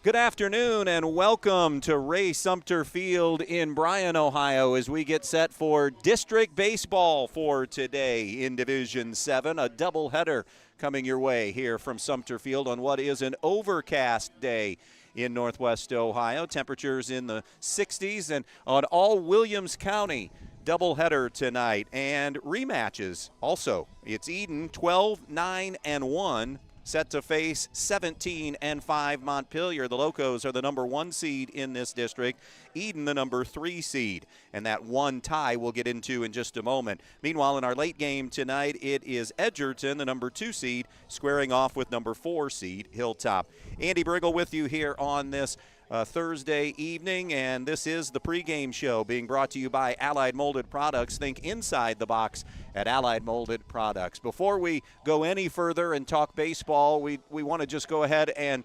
Good afternoon and welcome to Ray Sumpter Field in Bryan, Ohio as we get set for district baseball for today in Division 7, a doubleheader coming your way here from Sumpter Field on what is an overcast day in Northwest Ohio. Temperatures in the 60s and on all Williams County. Doubleheader tonight and rematches also. It's Edon 12-9-1. Set to face 17-5 Montpelier. The Locos are the number 1 seed in this district. Edon the number 3 seed. And that one tie we'll get into in just a moment. Meanwhile, in our late game tonight, it is Edgerton, the number 2 seed, squaring off with number 4 seed Hilltop. Andy Brigle with you here on this Thursday evening, and this is the pregame show being brought to you by Allied Molded Products. Think inside the box at Allied Molded Products. Before we go any further and talk baseball, we want to just go ahead and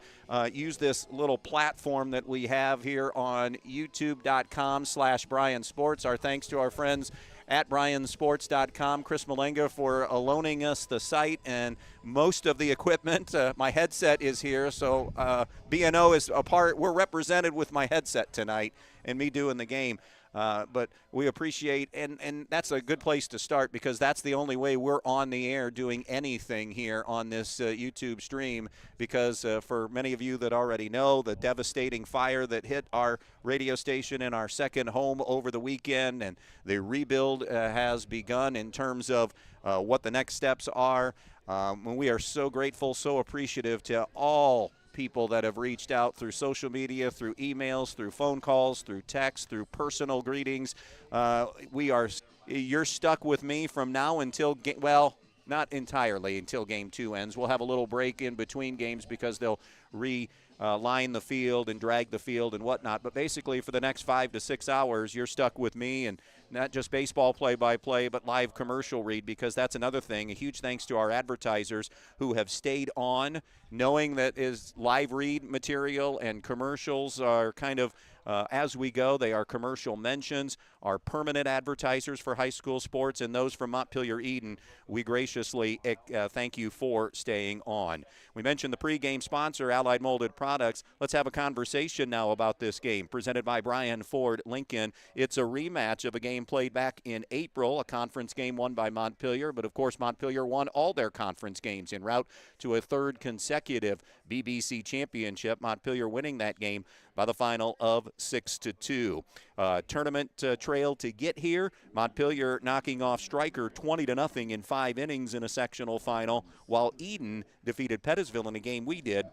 use this little platform that we have here on youtube.com/Bryan Sports. Our thanks to our friends at bryansports.com. Chris Malenga for loaning us the site and most of the equipment. My headset is here, so BNO is a part. We're represented with my headset tonight and me doing the game. But we appreciate, and that's a good place to start because that's the only way we're on the air doing anything here on this YouTube stream, because for many of you that already know, the devastating fire that hit our radio station in our second home over the weekend, and the rebuild has begun in terms of what the next steps are. We are so grateful, so appreciative to all people that have reached out through social media, through emails, through phone calls, through text, through personal greetings. You're stuck with me from now until, not entirely until Game 2 ends. We'll have a little break in between games because they'll line the field and drag the field and whatnot. But basically for the next 5 to 6 hours, you're stuck with me, and not just baseball play-by-play, but live commercial read, because that's another thing. A huge thanks to our advertisers who have stayed on, knowing that is live read material and commercials are kind of as we go. They are commercial mentions. Our permanent advertisers for high school sports and those from Montpelier Edon, we graciously thank you for staying on. We mentioned the pregame sponsor, Allied Molded Products. Let's have a conversation now about this game presented by Bryan Ford Lincoln. It's a rematch of a game played back in April, a conference game won by Montpelier, but of course Montpelier won all their conference games en route to a third consecutive BBC championship. Montpelier winning that game by the final of 6-2. Tournament trail to get here. Montpelier knocking off Stryker 20-0 in 5 innings in a sectional final, while Edon defeated Pettisville in a game we did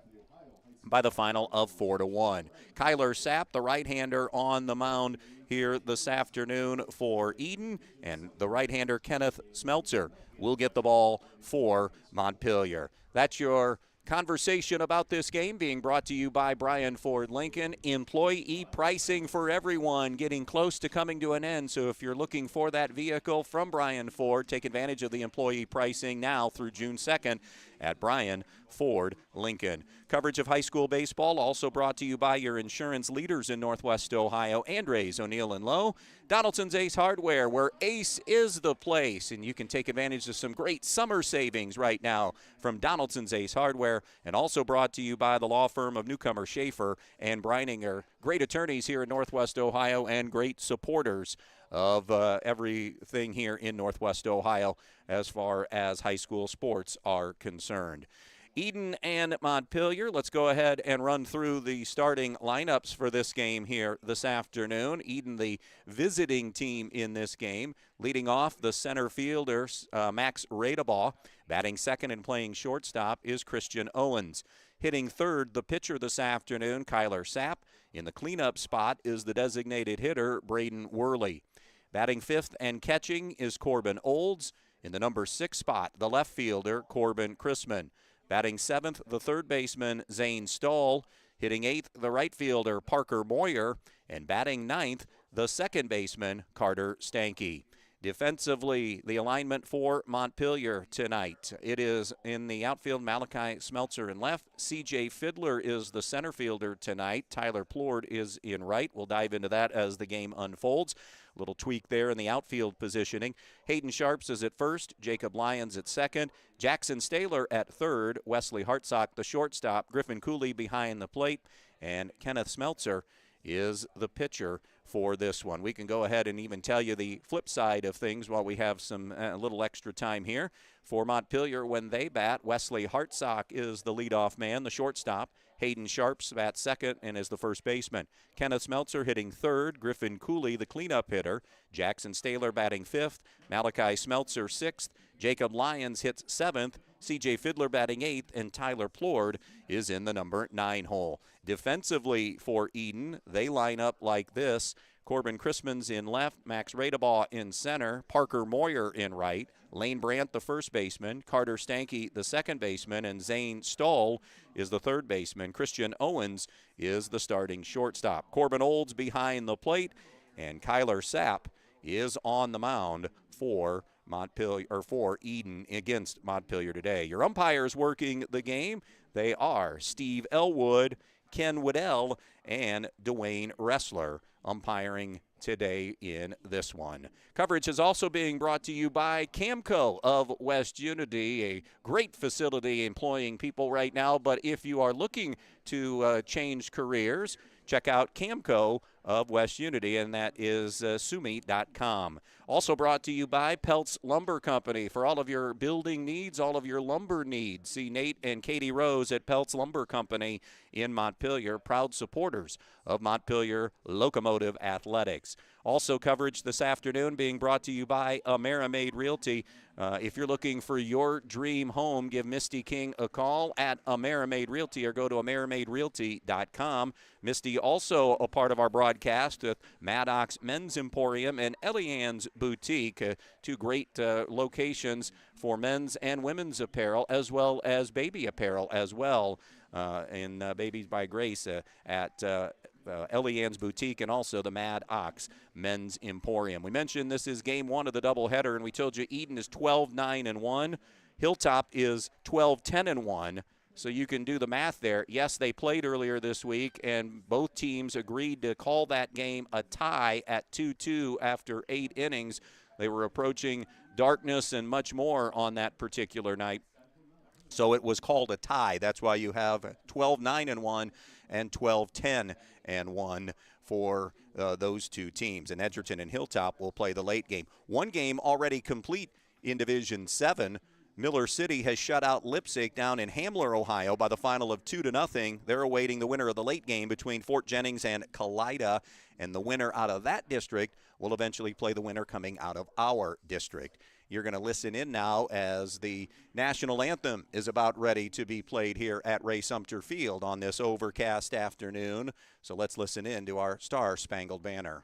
by the final of 4-1. Kyler Sapp, the right-hander, on the mound here this afternoon for Edon, and the right-hander Kenneth Smeltzer will get the ball for Montpelier. That's your conversation about this game being brought to you by Bryan Ford Lincoln. Employee pricing for everyone getting close to coming to an end. So if you're looking for that vehicle from Bryan Ford, take advantage of the employee pricing now through June 2nd at Bryan Ford Lincoln. Coverage of high school baseball also brought to you by your insurance leaders in Northwest Ohio, Andres, O'Neill & Lowe, Donaldson's Ace Hardware, where Ace is the place, and you can take advantage of some great summer savings right now from Donaldson's Ace Hardware, and also brought to you by the law firm of Newcomer Schaefer and Breininger, great attorneys here in Northwest Ohio and great supporters of everything here in Northwest Ohio as far as high school sports are concerned. Edon and Montpelier, let's go ahead and run through the starting lineups for this game here this afternoon. Edon, the visiting team in this game, leading off the center fielder, Max Radebaugh. Batting second and playing shortstop is Christian Owens. Hitting third, the pitcher this afternoon, Kyler Sapp. In the cleanup spot is the designated hitter, Braden Worley. Batting fifth and catching is Corbin Olds. In the number 6 spot, the left fielder, Corbin Chrisman. Batting seventh, the third baseman, Zane Stahl. Hitting eighth, the right fielder, Parker Moyer. And batting ninth, the second baseman, Carter Stanke. Defensively, the alignment for Montpelier tonight. It is in the outfield, Malachi Smeltzer in left. C.J. Fiddler is the center fielder tonight. Tyler Plord is in right. We'll dive into that as the game unfolds. A little tweak there in the outfield positioning. Hayden Sharps is at first. Jacob Lyons at second. Jackson Staylor at third. Wesley Hartsock, the shortstop. Griffin Cooley behind the plate. and Kenneth Smeltzer is the pitcher for this one. We can go ahead and even tell you the flip side of things while we have some a little extra time here. For Montpelier, when they bat, Wesley Hartsock is the leadoff man, the shortstop. Hayden Sharps bats second and is the first baseman. Kenneth Smeltzer hitting third. Griffin Cooley, the cleanup hitter. Jackson Staylor batting fifth. Malachi Smeltzer sixth. Jacob Lyons hits seventh. C.J. Fiddler batting eighth. And Tyler Plord is in the number 9 hole. Defensively for Edon, they line up like this. Corbin Christman's in left, Max Radebaugh in center, Parker Moyer in right, Lane Brandt, the first baseman, Carter Stanke, the second baseman, and Zane Stoll is the third baseman. Christian Owens is the starting shortstop. Corbin Olds behind the plate, and Kyler Sapp is on the mound for Montpelier, or for Edon against Montpelier today. Your umpires working the game, they are Steve Elwood, Ken Waddell, and Dwayne Ressler umpiring today in this one. Coverage is also being brought to you by Camco of West Unity, a great facility employing people right now, but if you are looking to change careers, check out Camco of West Unity, and that is sumi.com. Also brought to you by Peltz Lumber Company. For all of your building needs, all of your lumber needs, see Nate and Katie Rose at Peltz Lumber Company in Montpelier, proud supporters of Montpelier Locomotive Athletics. Also coverage this afternoon being brought to you by Amerimaid Realty. If you're looking for your dream home, give Misty King a call at Amerimaid Realty or go to AmerimaidRealty.com. Misty also a part of our broadcast with Maddox Men's Emporium and Elian's Boutique, two great locations for men's and women's apparel as well as baby apparel as well. In Babies by Grace at Elian's Boutique and also the Mad Ox Men's Emporium. We mentioned this is game one of the doubleheader, and we told you Edon is 12-9-1. Hilltop is 12-10-1. So you can do the math there. Yes, they played earlier this week, and both teams agreed to call that game a tie at 2-2 after 8 innings. They were approaching darkness and much more on that particular night. So it was called a tie. That's why you have 12-9-1 and 12-10-1 for those two teams. And Edgerton and Hilltop will play the late game. One game already complete in Division 7. Miller City has shut out Leipzig down in Hamler, Ohio by the final of 2-0. They're awaiting the winner of the late game between Fort Jennings and Kalida. And the winner out of that district will eventually play the winner coming out of our district. You're going to listen in now as the national anthem is about ready to be played here at Ray Sumpter Field on this overcast afternoon. So let's listen in to our Star Spangled Banner.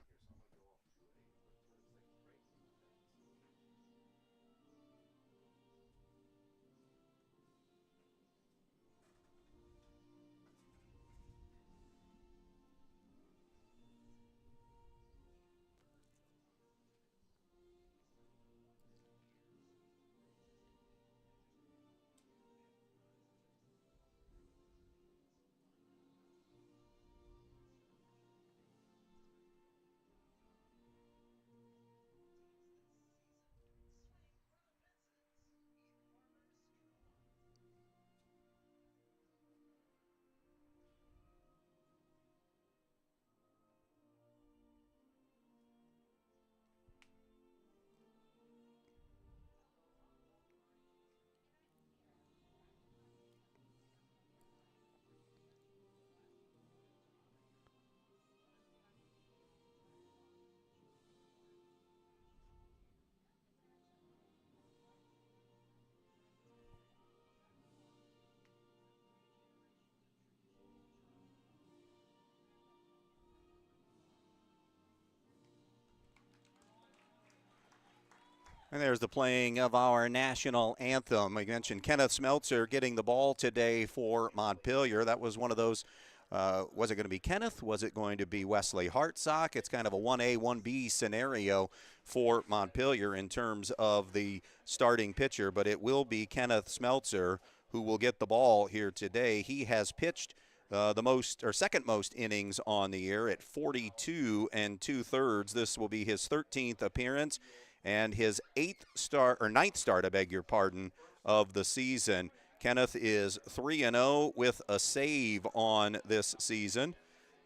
And there's the playing of our national anthem. We mentioned Kenneth Smeltzer getting the ball today for Montpelier. That was one of those, was it going to be Kenneth? Was it going to be Wesley Hartsock? It's kind of a 1A, 1B scenario for Montpelier in terms of the starting pitcher, but it will be Kenneth Smeltzer who will get the ball here today. He has pitched the most or second most innings on the year at 42 2/3. This will be his 13th appearance and his ninth start, I beg your pardon, of the season. Kenneth is 3-0 with a save on this season,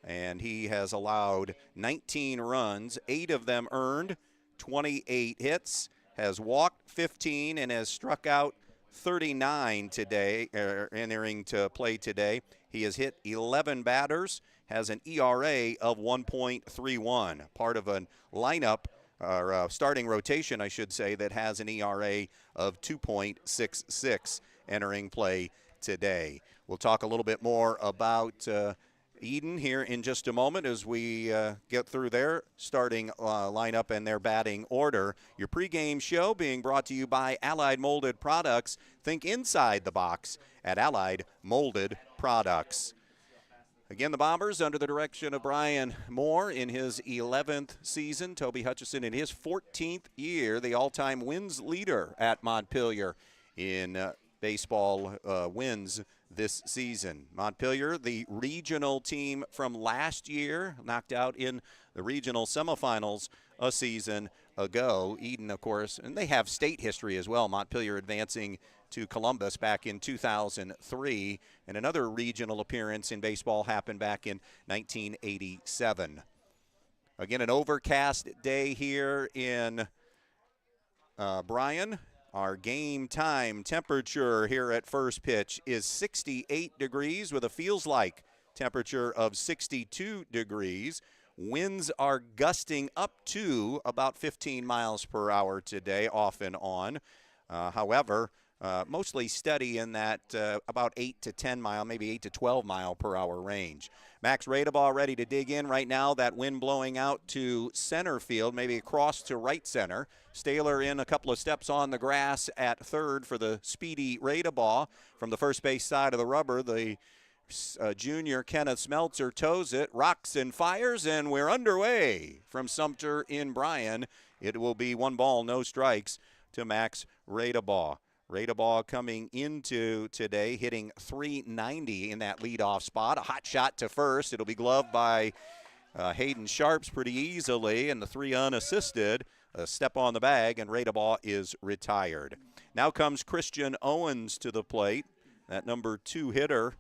and he has allowed 19 runs, 8 of them earned, 28 hits, has walked 15, and has struck out 39 today, entering to play today. He has hit 11 batters, has an ERA of 1.31, part of a lineup, or starting rotation, I should say, that has an ERA of 2.66 entering play today. We'll talk a little bit more about Edon here in just a moment as we get through their starting lineup and their batting order. Your pregame show being brought to you by Allied Molded Products. Think inside the box at Allied Molded Products. Again, the Bombers under the direction of Bryan Moore in his 11th season. Toby Hutchison in his 14th year, the all-time wins leader at Montpelier in baseball wins this season. Montpelier, the regional team from last year, knocked out in the regional semifinals a season ago. Edon, of course, and they have state history as well. Montpelier advancing to Columbus back in 2003, and another regional appearance in baseball happened back in 1987. Again, an overcast day here in Bryan. Our game time temperature here at first pitch is 68 degrees with a feels like temperature of 62 degrees. Winds are gusting up to about 15 miles per hour today, off and on. However, mostly steady in that about 8 to 10 mile, maybe 8 to 12 mile per hour range. Max Radeball ready to dig in right now. That wind blowing out to center field, maybe across to right center. Staler in a couple of steps on the grass at third for the speedy Radeball. From the first base side of the rubber, the junior Kenneth Smeltzer toes it, rocks and fires, and we're underway from Sumpter in Bryan. It will be 1 ball, no strikes to Max Radeball. Radeball coming into today, hitting .390 in that leadoff spot. A hot shot to first. It'll be gloved by Hayden Sharps pretty easily, and the 3 unassisted. A step on the bag, and Radeball is retired. Now comes Christian Owens to the plate, that number 2 hitter,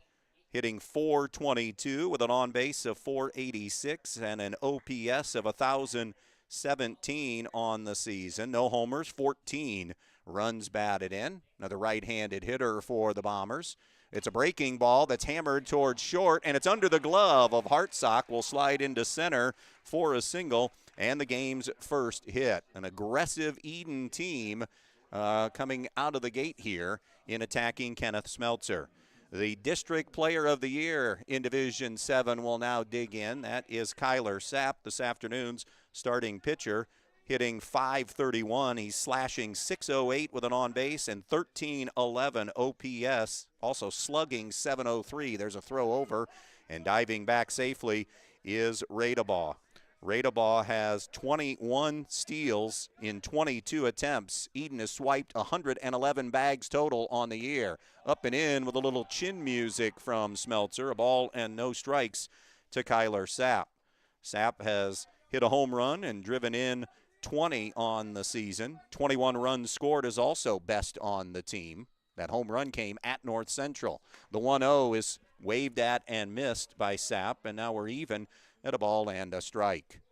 hitting .422 with an on-base of .486 and an OPS of 1,017 on the season. No homers, 14 runs batted in. Another right-handed hitter for the Bombers. It's a breaking ball that's hammered towards short, and it's under the glove of Hartsock. Will slide into center for a single and the game's first hit. An aggressive Edon team coming out of the gate here in attacking Kenneth Smeltzer. The District Player of the Year in Division 7 will now dig in. That is Kyler Sapp, this afternoon's starting pitcher, hitting .531. He's slashing .608 with an on-base and .1311 OPS, also slugging .703. There's a throw over, and diving back safely is Radeball. Radeball has 21 steals in 22 attempts. Edon has swiped 111 bags total on the year. Up and in with a little chin music from Smeltzer. A ball and no strikes to Kyler Sapp. Sapp has hit a home run and driven in 20 on the season. 21 runs scored is also best on the team. That home run came at North Central. The 1-0 is waved at and missed by Sapp, and now we're even at a ball and a strike.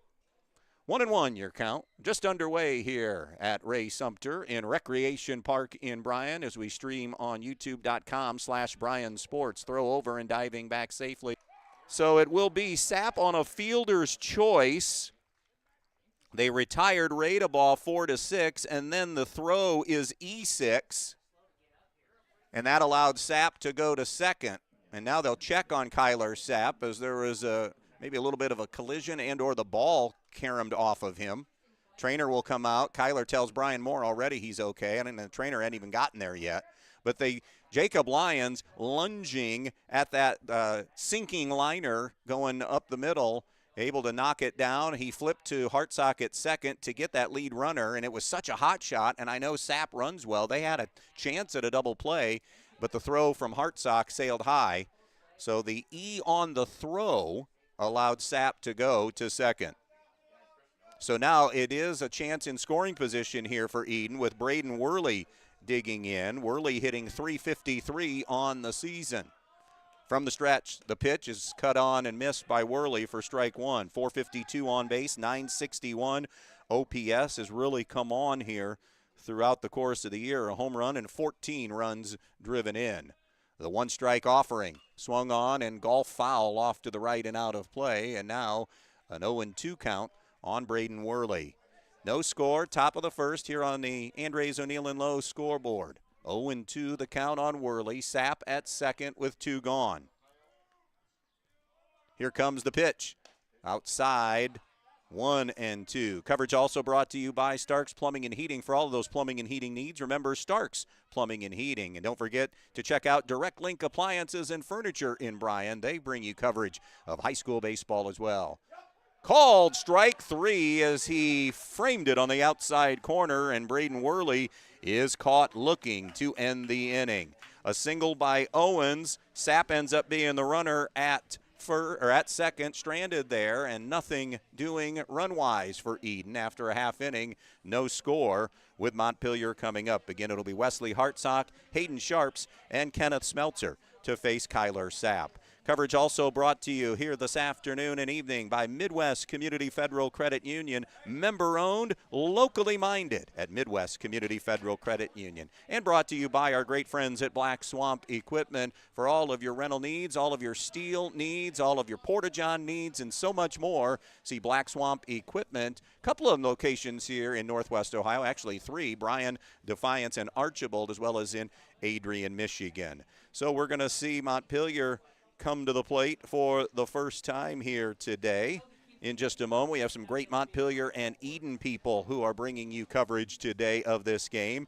1-1 your count. Just underway here at Ray Sumpter in Recreation Park in Bryan as we stream on youtube.com/Bryan Sports. Throw over and diving back safely. So it will be Sapp on a fielder's choice. They retired Radeball 4-6, and then the throw is E6. And that allowed Sapp to go to second. And now they'll check on Kyler Sapp as there was maybe a little bit of a collision and or the ball caromed off of him. Trainer will come out. Kyler tells Bryan Moore already he's okay, and the trainer hadn't even gotten there yet. But Jacob Lyons lunging at that sinking liner going up the middle, able to knock it down. He flipped to Hartsock at second to get that lead runner, and it was such a hot shot, and I know Sapp runs well. They had a chance at a double play, but the throw from Hartsock sailed high. So the E on the throw allowed Sapp to go to second. So now it is a chance in scoring position here for Edon with Braden Worley digging in. Worley hitting .353 on the season. From the stretch, the pitch is cut on and missed by Worley for strike one. .452 on base, .961 OPS has really come on here throughout the course of the year. A home run and 14 runs driven in. The one strike offering swung on and golf foul off to the right and out of play. And now an 0-2 count on Braden Worley. No score, top of the first here on the Andres O'Neill and Lowe scoreboard. 0-2 the count on Worley. Sapp at second with 2 gone. Here comes the pitch. Outside, 1-2. Coverage also brought to you by Starks Plumbing and Heating. For all of those plumbing and heating needs, remember Starks Plumbing and Heating. And don't forget to check out Direct Link Appliances and Furniture in Bryan. They bring you coverage of high school baseball as well. Called strike 3 as he framed it on the outside corner, and Braden Worley is caught looking to end the inning. A single by Owens. Sapp ends up being the runner at second, stranded there, and nothing doing run-wise for Edon after a half inning. No score with Montpelier coming up. Again, it'll be Wesley Hartsock, Hayden Sharps, and Kenneth Smeltzer to face Kyler Sapp. Coverage also brought to you here this afternoon and evening by Midwest Community Federal Credit Union, member-owned, locally minded at Midwest Community Federal Credit Union. And brought to you by our great friends at Black Swamp Equipment for all of your rental needs, all of your steel needs, all of your Porta-John needs, and so much more. See Black Swamp Equipment. A couple of locations here in Northwest Ohio, actually 3, Bryan, Defiance, and Archibald, as well as in Adrian, Michigan. So we're going to see Montpelier come to the plate for the first time here today. In just a moment, we have some great Montpelier and Edon people who are bringing you coverage today of this game,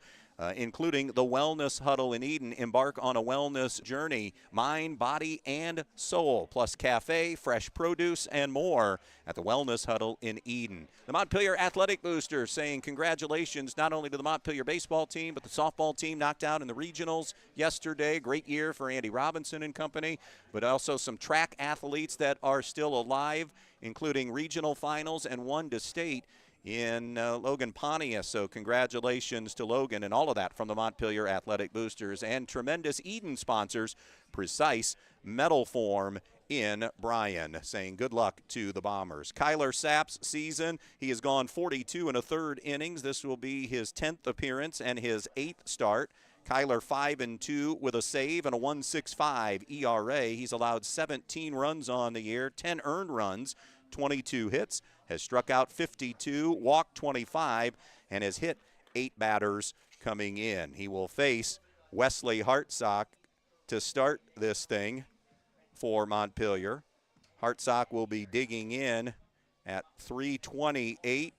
including the Wellness Huddle in Edon. Embark on a wellness journey, mind, body, and soul, plus cafe, fresh produce, and more at the Wellness Huddle in Edon. The Montpelier Athletic Boosters saying congratulations not only to the Montpelier baseball team, but the softball team knocked out in the regionals yesterday. Great year for Andy Robinson and company, but also some track athletes that are still alive, including regional finals and one to state in Logan Pontius. So congratulations to Logan, and all of that from the Montpelier Athletic Boosters and tremendous Edon sponsors, Precise Metal Form in Bryan, saying good luck to the Bombers. Kyler Sapp's season, he has gone 42 1/3 innings. This will be his 10th appearance and his 8th start. Kyler 5-2 with a save and a 1.65 ERA. He's allowed 17 runs on the year, 10 earned runs, 22 hits, has struck out 52, walked 25, and has hit 8 batters coming in. He will face Wesley Hartsock to start this thing for Montpelier. Hartsock will be digging in at .328.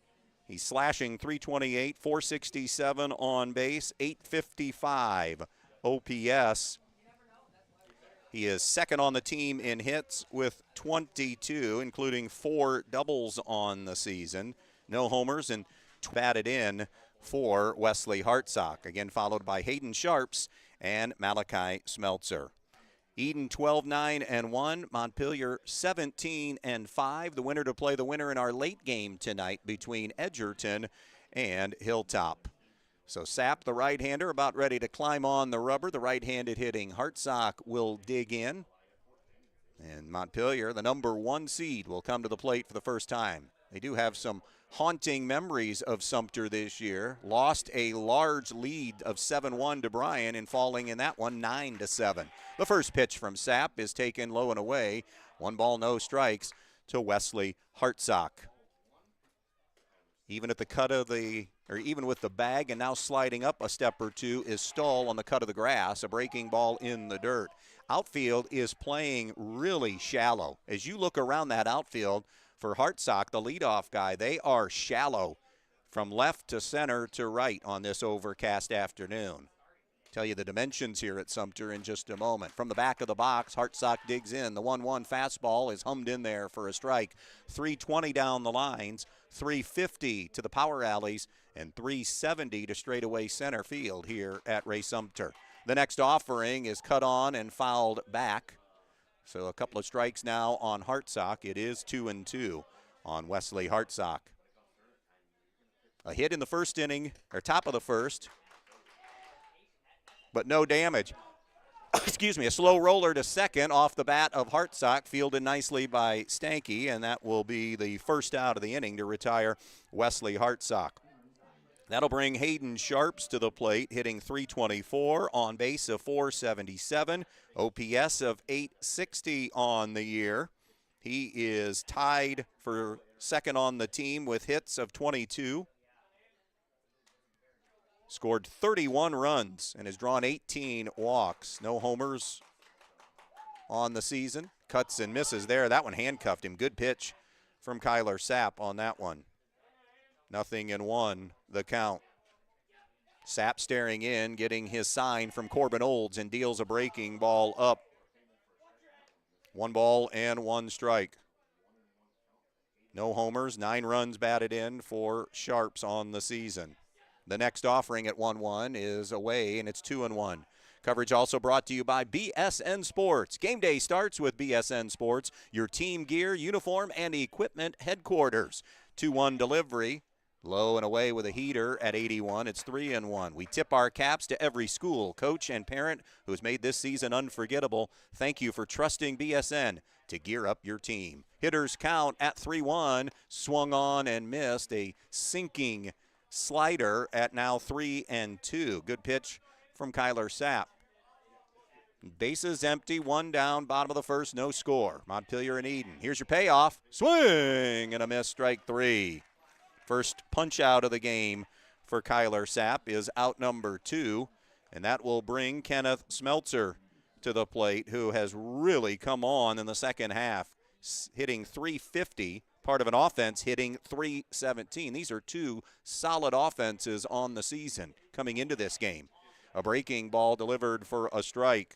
He's slashing .328, .467 on base, .855 OPS. He is second on the team in hits with 22, including 4 doubles on the season. No homers and batted in for Wesley Hartsock. Again, followed by Hayden Sharps and Malachi Smeltzer. Edon 12-9-1, Montpelier 17-5. The winner to play the winner in our late game tonight between Edgerton and Hilltop. So Sapp, the right-hander, about ready to climb on the rubber. The right-handed hitting Hartsock will dig in. And Montpelier, the number 1 seed, will come to the plate for the first time. They do have some haunting memories of Sumpter this year. Lost a large lead of 7-1 to Bryan and falling in that one 9-7. The first pitch from Sapp is taken low and away. 1 ball, no strikes to Wesley Hartsock. Even at the cut of even with the bag and now sliding up a step or 2 is Stahl on the cut of the grass, a breaking ball in the dirt. Outfield is playing really shallow. As you look around that outfield for Hartsock, the leadoff guy, they are shallow from left to center to right on this overcast afternoon. Tell you the dimensions here at Sumpter in just a moment. From the back of the box, Hartsock digs in. The 1-1 fastball is hummed in there for a strike. 320 down the lines, 350 to the power alleys, and 370 to straightaway center field here at Ray Sumpter. The next offering is cut on and fouled back. So a couple of strikes now on Hartsock. It is 2-2 on Wesley Hartsock. A hit in the first inning, or top of the first. but no damage. Excuse me, a slow roller to second off the bat of Hartsock, fielded nicely by Stanky, and that will be the first out of the inning to retire Wesley Hartsock. That'll bring Hayden Sharps to the plate, hitting .324, on base of .477, OPS of .860 on the year. He is tied for second on the team with hits of 22. Scored 31 runs and has drawn 18 walks. No homers on the season. Cuts and misses there. That one handcuffed him. Good pitch from Kyler Sapp on that one. 0-1, the count. Sapp staring in, getting his sign from Corbin Olds, and deals a breaking ball up. 1 ball and 1 strike. No homers, 9 runs batted in for Sharps on the season. The next offering at 1-1 is away, and it's 2-1. Coverage also brought to you by BSN Sports. Game day starts with BSN Sports, your team gear, uniform, and equipment headquarters. 2-1 delivery. Low and away with a heater at 81. It's 3-1. We tip our caps to every school, coach, and parent who has made this season unforgettable. Thank you for trusting BSN to gear up your team. Hitters count at 3-1. Swung on and missed. A sinking slider at now 3-2. Good pitch from Kyler Sapp. Bases empty, 1 down, bottom of the first, no score. Montpelier and Edon. Here's your payoff. Swing and a miss, strike 3. First punch out of the game for Kyler Sapp is out number 2, and that will bring Kenneth Smeltzer to the plate, who has really come on in the second half, hitting .350, part of an offense hitting .317. These are 2 solid offenses on the season coming into this game. A breaking ball delivered for a strike.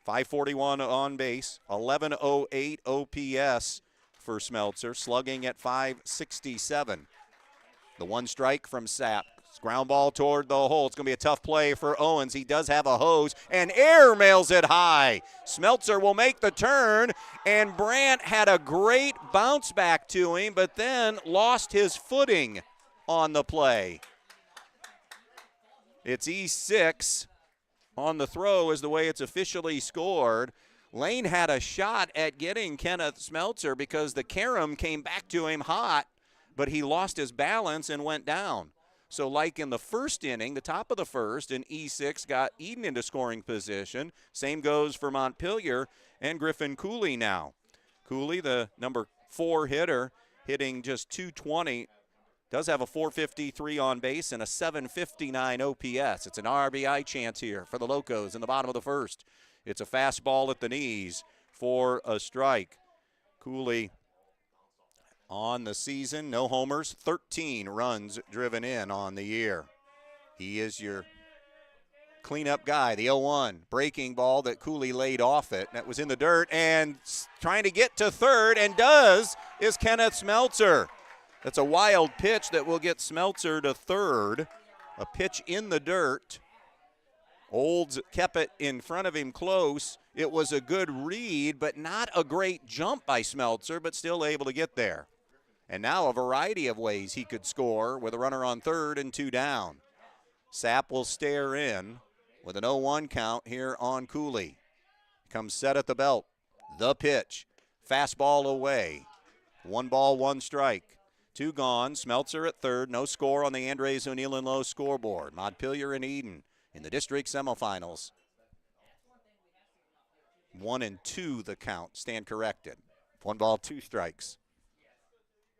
.541 on base, 11.08 OPS for Smeltzer, slugging at .567. The 1 strike from Sapp. Ground ball toward the hole. It's going to be a tough play for Owens. He does have a hose, and air mails it high. Smeltzer will make the turn, and Brandt had a great bounce back to him, but then lost his footing on the play. It's E6 on the throw is the way it's officially scored. Lane had a shot at getting Kenneth Smeltzer because the carom came back to him hot, but he lost his balance and went down. So like in the first inning, the top of the first, and E6 got Edon into scoring position. Same goes for Montpelier and Griffin Cooley now. Cooley, the number 4 hitter, hitting just .220, does have a .453 on base and a .759 OPS. It's an RBI chance here for the Locos in the bottom of the first. It's a fastball at the knees for a strike. Cooley on the season, no homers, 13 runs driven in on the year. He is your cleanup guy. The 0-1 breaking ball that Cooley laid off it. That was in the dirt, and trying to get to third, and does, is Kenneth Smeltzer. That's a wild pitch that will get Smeltzer to third. A pitch in the dirt. Olds kept it in front of him close. It was a good read, but not a great jump by Smeltzer, but still able to get there. And now a variety of ways he could score with a runner on third and 2 down. Sapp will stare in with an 0-1 count here on Cooley. Comes set at the belt. The pitch. Fastball away. 1 ball, 1 strike. 2 gone. Smeltzer at third. No score on the Andres O'Neill and Lowe scoreboard. Montpelier and Edon in the district semifinals. 1-2 the count. Stand corrected. 1 ball, 2 strikes.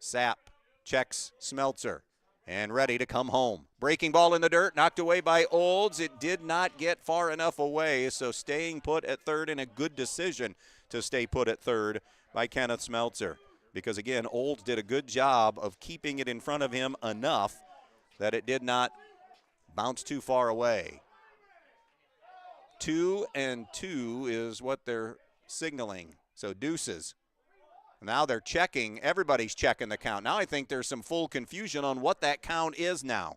Sapp checks Smeltzer and ready to come home. Breaking ball in the dirt, knocked away by Olds. It did not get far enough away, so staying put at third, and a good decision to stay put at third by Kenneth Smeltzer. Because, again, Olds did a good job of keeping it in front of him enough that it did not bounce too far away. 2-2 is what they're signaling. So deuces. Now they're checking. Everybody's checking the count. Now I think there's some full confusion on what that count is now.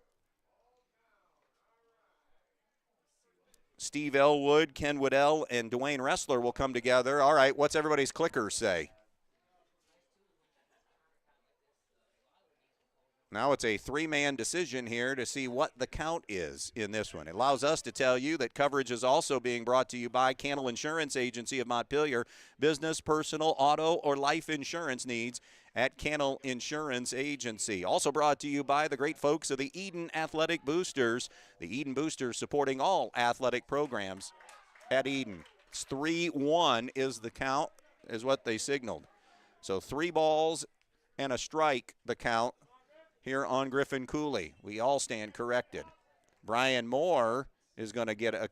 Steve Elwood, Ken Waddell, and Dwayne Ressler will come together. All right, what's everybody's clickers say? Now it's a three-man decision here to see what the count is in this one. It allows us to tell you that coverage is also being brought to you by Cannell Insurance Agency of Montpelier. Business, personal, auto, or life insurance needs at Cannell Insurance Agency. Also brought to you by the great folks of the Edon Athletic Boosters. The Edon Boosters supporting all athletic programs at Edon. It's 3-1 is the count, is what they signaled. So 3 balls and a strike, the count here on Griffin Cooley. We all stand corrected. Bryan Moore is going to get a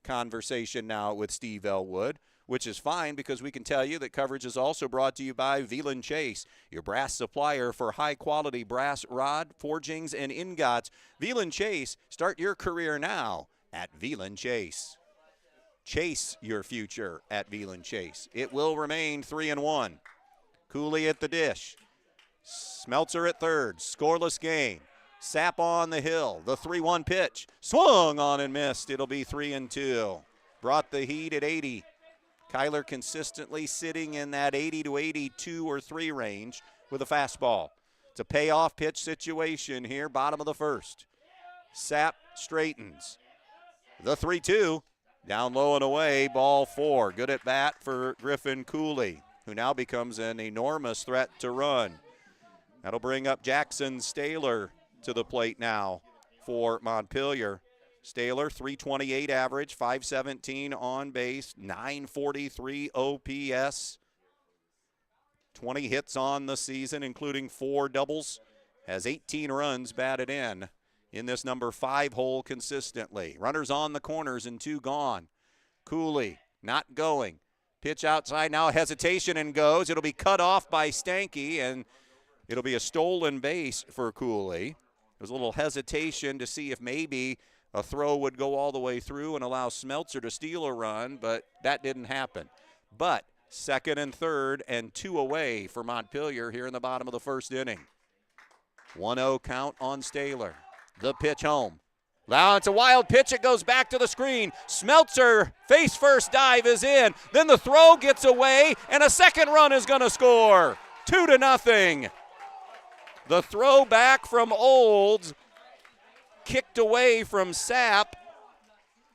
conversation now with Steve Elwood, which is fine because we can tell you that coverage is also brought to you by Veland Chase, your brass supplier for high-quality brass rod, forgings, and ingots. Veland Chase, start your career now at Veland Chase. Chase your future at Veland Chase. It will remain 3-1. Cooley at the dish. Smeltzer at third. Scoreless game. Sapp on the hill. The 3-1 pitch. Swung on and missed. It'll be 3-2. Brought the heat at 80. Kyler consistently sitting in that 80 to 82 or 3 range with a fastball. It's a payoff pitch situation here, bottom of the first. Sapp straightens. The 3-2. Down low and away, ball 4. Good at bat for Griffin Cooley, who now becomes an enormous threat to run. That'll bring up Jackson Staylor to the plate now for Montpelier. Staylor, 328 average, 517 on base, 943 OPS, 20 hits on the season, including 4 doubles, has 18 runs batted in this number 5 hole consistently. Runners on the corners and 2 gone. Cooley not going. Pitch outside now, hesitation and goes. It'll be cut off by Stanky, and it'll be a stolen base for Cooley. There's a little hesitation to see if maybe a throw would go all the way through and allow Smeltzer to steal a run, but that didn't happen. But second and third and 2 away for Montpelier here in the bottom of the first inning. 1-0 count on Staylor. The pitch home. Now it's a wild pitch. It goes back to the screen. Smeltzer, face first dive is in. Then the throw gets away, and a second run is going to score. 2-0. The throw back from Olds, kicked away from Sapp,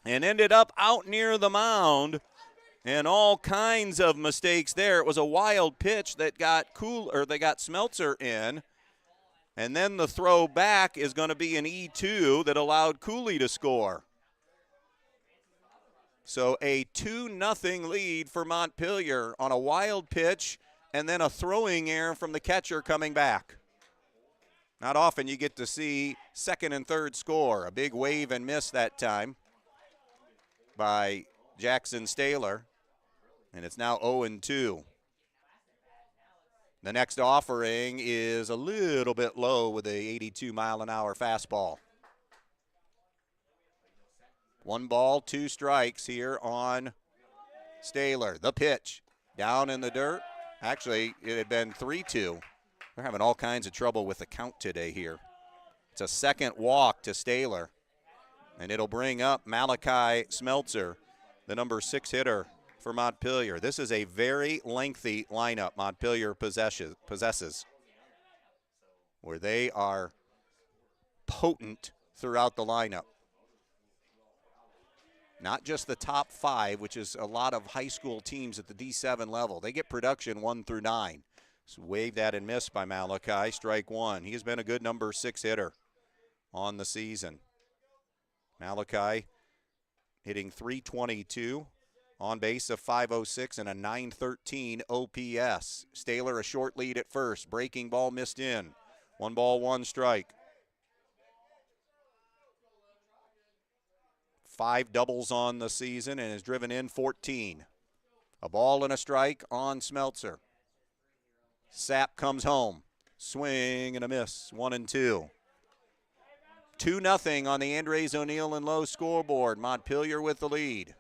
and ended up out near the mound. And all kinds of mistakes there. It was a wild pitch that got Smeltzer in. And then the throw back is going to be an E2 that allowed Cooley to score. So a 2-0 lead for Montpelier on a wild pitch and then a throwing error from the catcher coming back. Not often you get to see second and third score. A big wave and miss that time by Jackson Staylor. And it's now 0-2. The next offering is a little bit low with a 82-mile-an-hour fastball. 1 ball, 2 strikes here on Staylor. The pitch down in the dirt. Actually, it had been 3-2. They're having all kinds of trouble with the count today here. It's a second walk to Staylor, and it'll bring up Malachi Smeltzer, the number 6 hitter for Montpelier. This is a very lengthy lineup Montpelier possesses, where they are potent throughout the lineup. Not just the top 5, which is a lot of high school teams at the D7 level. They get production 1 through 9. So wave that and miss by Malachi, strike 1. He has been a good number 6 hitter on the season. Malachi hitting .322. On base of .506 and a .913 OPS. Staylor a short lead at first. Breaking ball missed in. 1 ball, 1 strike. 5 doubles on the season and has driven in 14. A ball and a strike on Smeltzer. Sapp comes home. Swing and a miss. 1-2. 2-0 on the Andres O'Neill and Lowe scoreboard. Montpelier with the lead.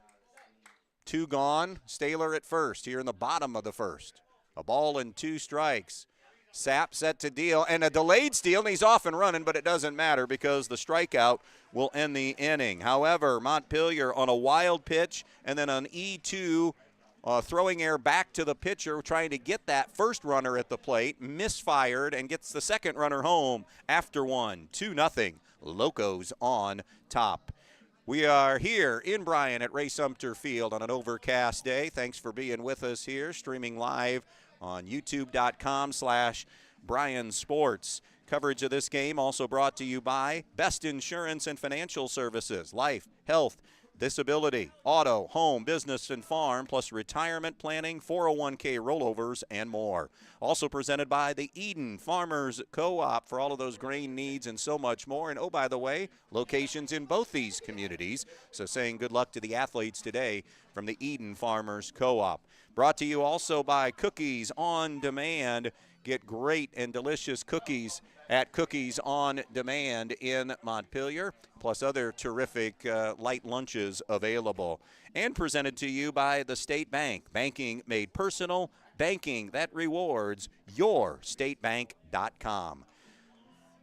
2 gone. Staylor at first here in the bottom of the first. A ball and 2 strikes. Sapp set to deal, and a delayed steal, and he's off and running, but it doesn't matter because the strikeout will end the inning. However, Montpelier on a wild pitch and then an E2 throwing air back to the pitcher, trying to get that first runner at the plate, misfired, and gets the second runner home after one. 2-0. Locos on top. We are here in Bryan at Ray Sumpter Field on an overcast day. Thanks for being with us here, streaming live on youtube.com/Bryan Sports. Coverage of this game also brought to you by Best Insurance and Financial Services, life, health, disability, auto, home, business, and farm, plus retirement planning, 401k rollovers, and more. Also presented by the Edon Farmers Co-op for all of those grain needs and so much more. And, oh, by the way, locations in both these communities. So saying good luck to the athletes today from the Edon Farmers Co-op. Brought to you also by Cookies on Demand. Get great and delicious cookies at Cookies on Demand in Montpelier, plus other terrific light lunches available. And presented to you by the State Bank. Banking made personal, banking that rewards. YourStateBank.com.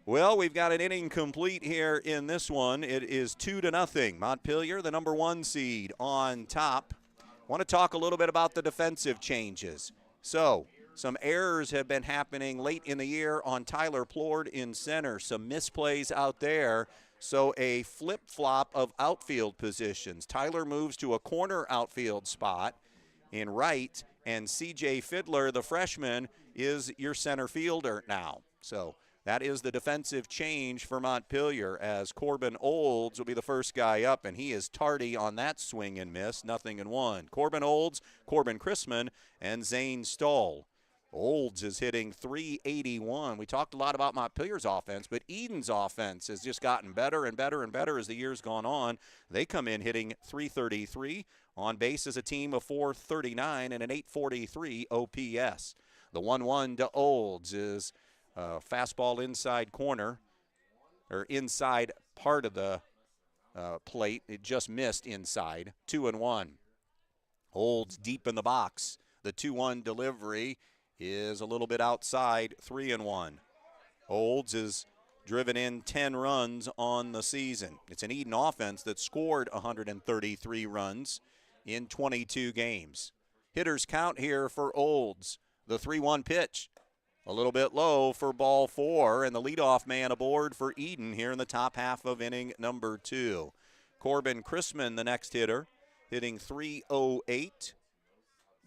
Well, we've got an inning complete here in this one. It is 2-0. Montpelier, the number 1 seed, on top. Want to talk a little bit about the defensive changes. So, some errors have been happening late in the year on Tyler Plord in center. Some misplays out there. So a flip-flop of outfield positions. Tyler moves to a corner outfield spot in right, and C.J. Fiddler, the freshman, is your center fielder now. So that is the defensive change for Montpelier, as Corbin Olds will be the first guy up, and he is tardy on that swing and miss, 0-1. Corbin Olds, Corbin Chrisman, and Zane Stahl. Olds is hitting .381. We talked a lot about Montpelier's offense, but Edon's offense has just gotten better and better and better as the year's gone on. They come in hitting .333. On base as a team of .439 and an .843 OPS. The 1-1 to Olds is fastball inside corner, or inside part of the plate. It just missed inside. 2-1. Olds deep in the box. The 2-1 delivery is a little bit outside, 3-1. Olds is driven in 10 runs on the season. It's an Edon offense that scored 133 runs in 22 games. Hitters count here for Olds. The 3-1 pitch, a little bit low for ball 4, and the leadoff man aboard for Edon here in the top half of inning number 2. Corbin Chrisman, the next hitter, hitting .308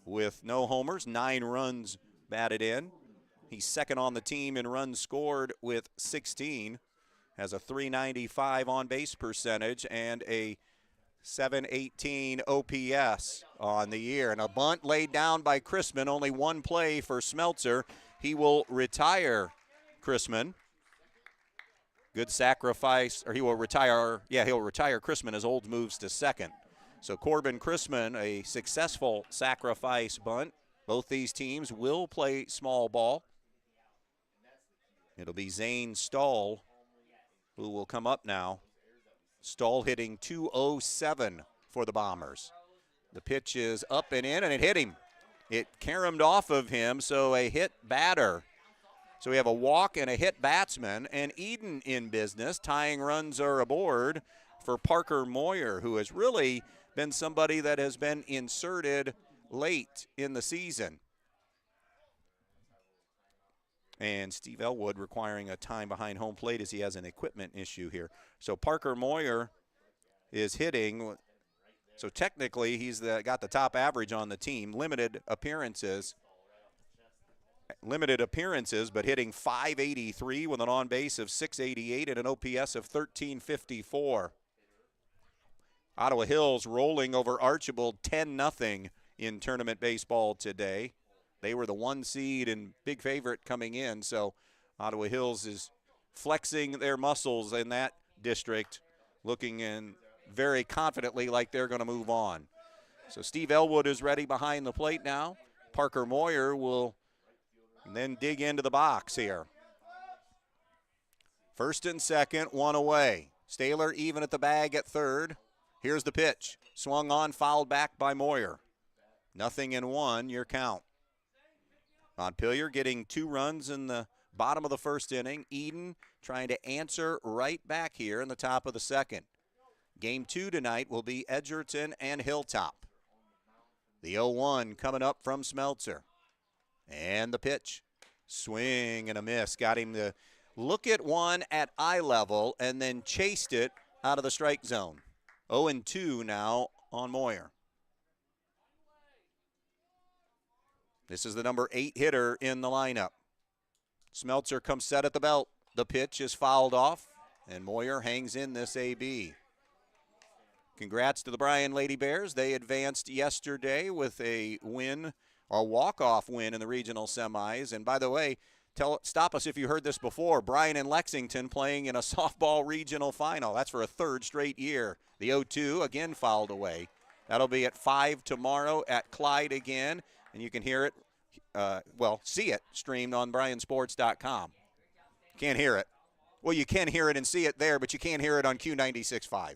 with no homers, 9 runs batted in. He's second on the team in runs scored with 16. Has a .395 on-base percentage and a .718 OPS on the year. And a bunt laid down by Chrisman. Only one play for Smeltzer. He will retire Chrisman. Good sacrifice, or he will retire, he'll retire Chrisman as Olds moves to second. So Corbin Chrisman, a successful sacrifice bunt. Both these teams will play small ball. It'll be Zane Stahl who will come up now. Stahl hitting .207 for the Bombers. The pitch is up and in, and it hit him. It caromed off of him, so a hit batter. So we have a walk and a hit batsman, and Edon in business. Tying runs are aboard for Parker Moyer, who has really been somebody that has been inserted late in the season. And Steve Elwood requiring a time behind home plate as he has an equipment issue here. So Parker Moyer is hitting. So technically he's got the top average on the team. Limited appearances, but hitting .583 with an on-base of .688 and an OPS of .1354. Ottawa Hills rolling over Archibald 10-0 in tournament baseball today. They were the 1 seed and big favorite coming in, so Ottawa Hills is flexing their muscles in that district, looking in very confidently like they're going to move on. So Steve Elwood is ready behind the plate now. Parker Moyer will then dig into the box here. First and second, one away. Staylor even at the bag at third. Here's the pitch. Swung on, fouled back by Moyer. 0-1, your count. Montpelier getting 2 runs in the bottom of the first inning. Edon trying to answer right back here in the top of the second. Game 2 tonight will be Edgerton and Hilltop. The 0-1 coming up from Smeltzer. And the pitch. Swing and a miss. Got him to look at one at eye level and then chased it out of the strike zone. 0-2 now on Moyer. This is the number 8 hitter in the lineup. Smeltzer comes set at the belt. The pitch is fouled off, and Moyer hangs in this AB. Congrats to the Bryan Lady Bears. They advanced yesterday with a win, or walk-off win in the regional semis. And by the way, stop us if you heard this before. Bryan and Lexington playing in a softball regional final. That's for a 3rd straight year. The 0-2 again fouled away. That'll be at 5 tomorrow at Clyde again. And you can hear it, see it streamed on bryansports.com. Can't hear it. Well, you can hear it and see it there, but you can't hear it on Q96.5.